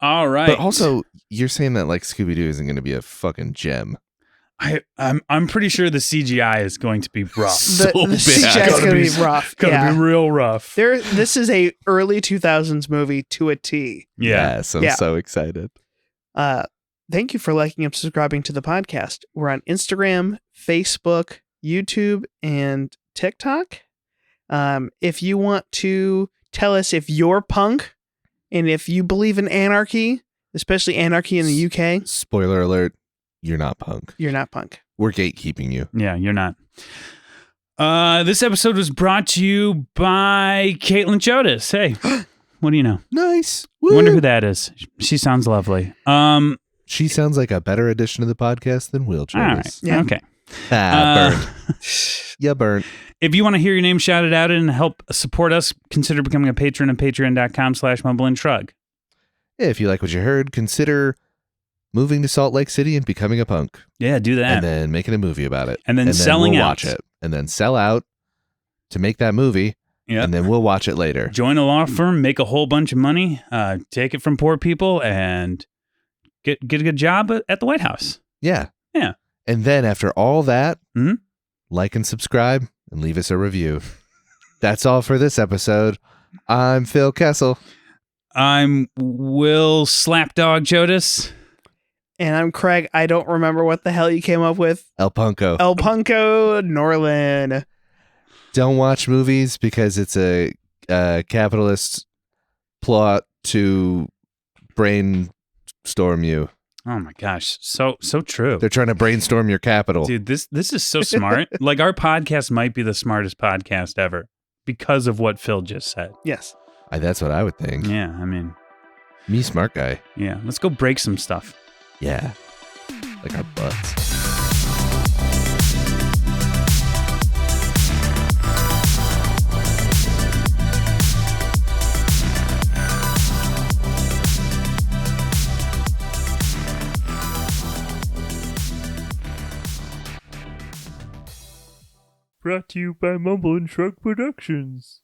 All right. But also, you're saying that like Scooby-Doo isn't going to be a fucking gem. I'm pretty sure the CGI is going to be rough. the so bad. CGI is going to be rough. Gonna Yeah. be real rough. This is a early 2000s movie to a T. Yeah. Yes, I'm Yeah. so excited. Thank you for liking and subscribing to the podcast. We're on Instagram, Facebook, YouTube, and TikTok. If you want to tell us if you're punk and if you believe in anarchy, especially anarchy in the UK, Spoiler alert, you're not punk. you're not punk. We're gatekeeping you. Yeah, you're not. This episode was brought to you by Caitlin Chodas. Hey, what do you know? Nice. I wonder who that is. She sounds lovely. She sounds like a better addition to the podcast than Will All right. Jonas. Yeah. Okay. Burnt. Yeah, burnt. If you want to hear your name shouted out and help support us, consider becoming a patron at patreon.com/mumbleandshrug. If you like what you heard, consider moving to Salt Lake City and becoming a punk. Yeah, do that. And then making a movie about it. And then selling we'll out. watch it. And then sell out to make that movie. Yep. And then we'll watch it later. Join a law firm, make a whole bunch of money, take it from poor people, and get a good job at the White House. Yeah. Yeah. And then after all that, Mhm. like and subscribe and leave us a review. That's all for this episode. I'm Phil Kessel. I'm Will Slapdog Jodas. And I'm Craig. I don't remember what the hell you came up with. El Punko. El Punko Norlin. Don't watch movies because it's a capitalist plot to brainstorm you. Oh my gosh, so true. They're trying to brainstorm your capital. Dude, this is so smart. Like our podcast might be the smartest podcast ever because of what Phil just said. Yes. That's what I would think. Yeah, I mean, Me, smart guy. yeah. Let's go break some stuff. Yeah. Like our butts. Brought to you by Mumble and Shrug Productions.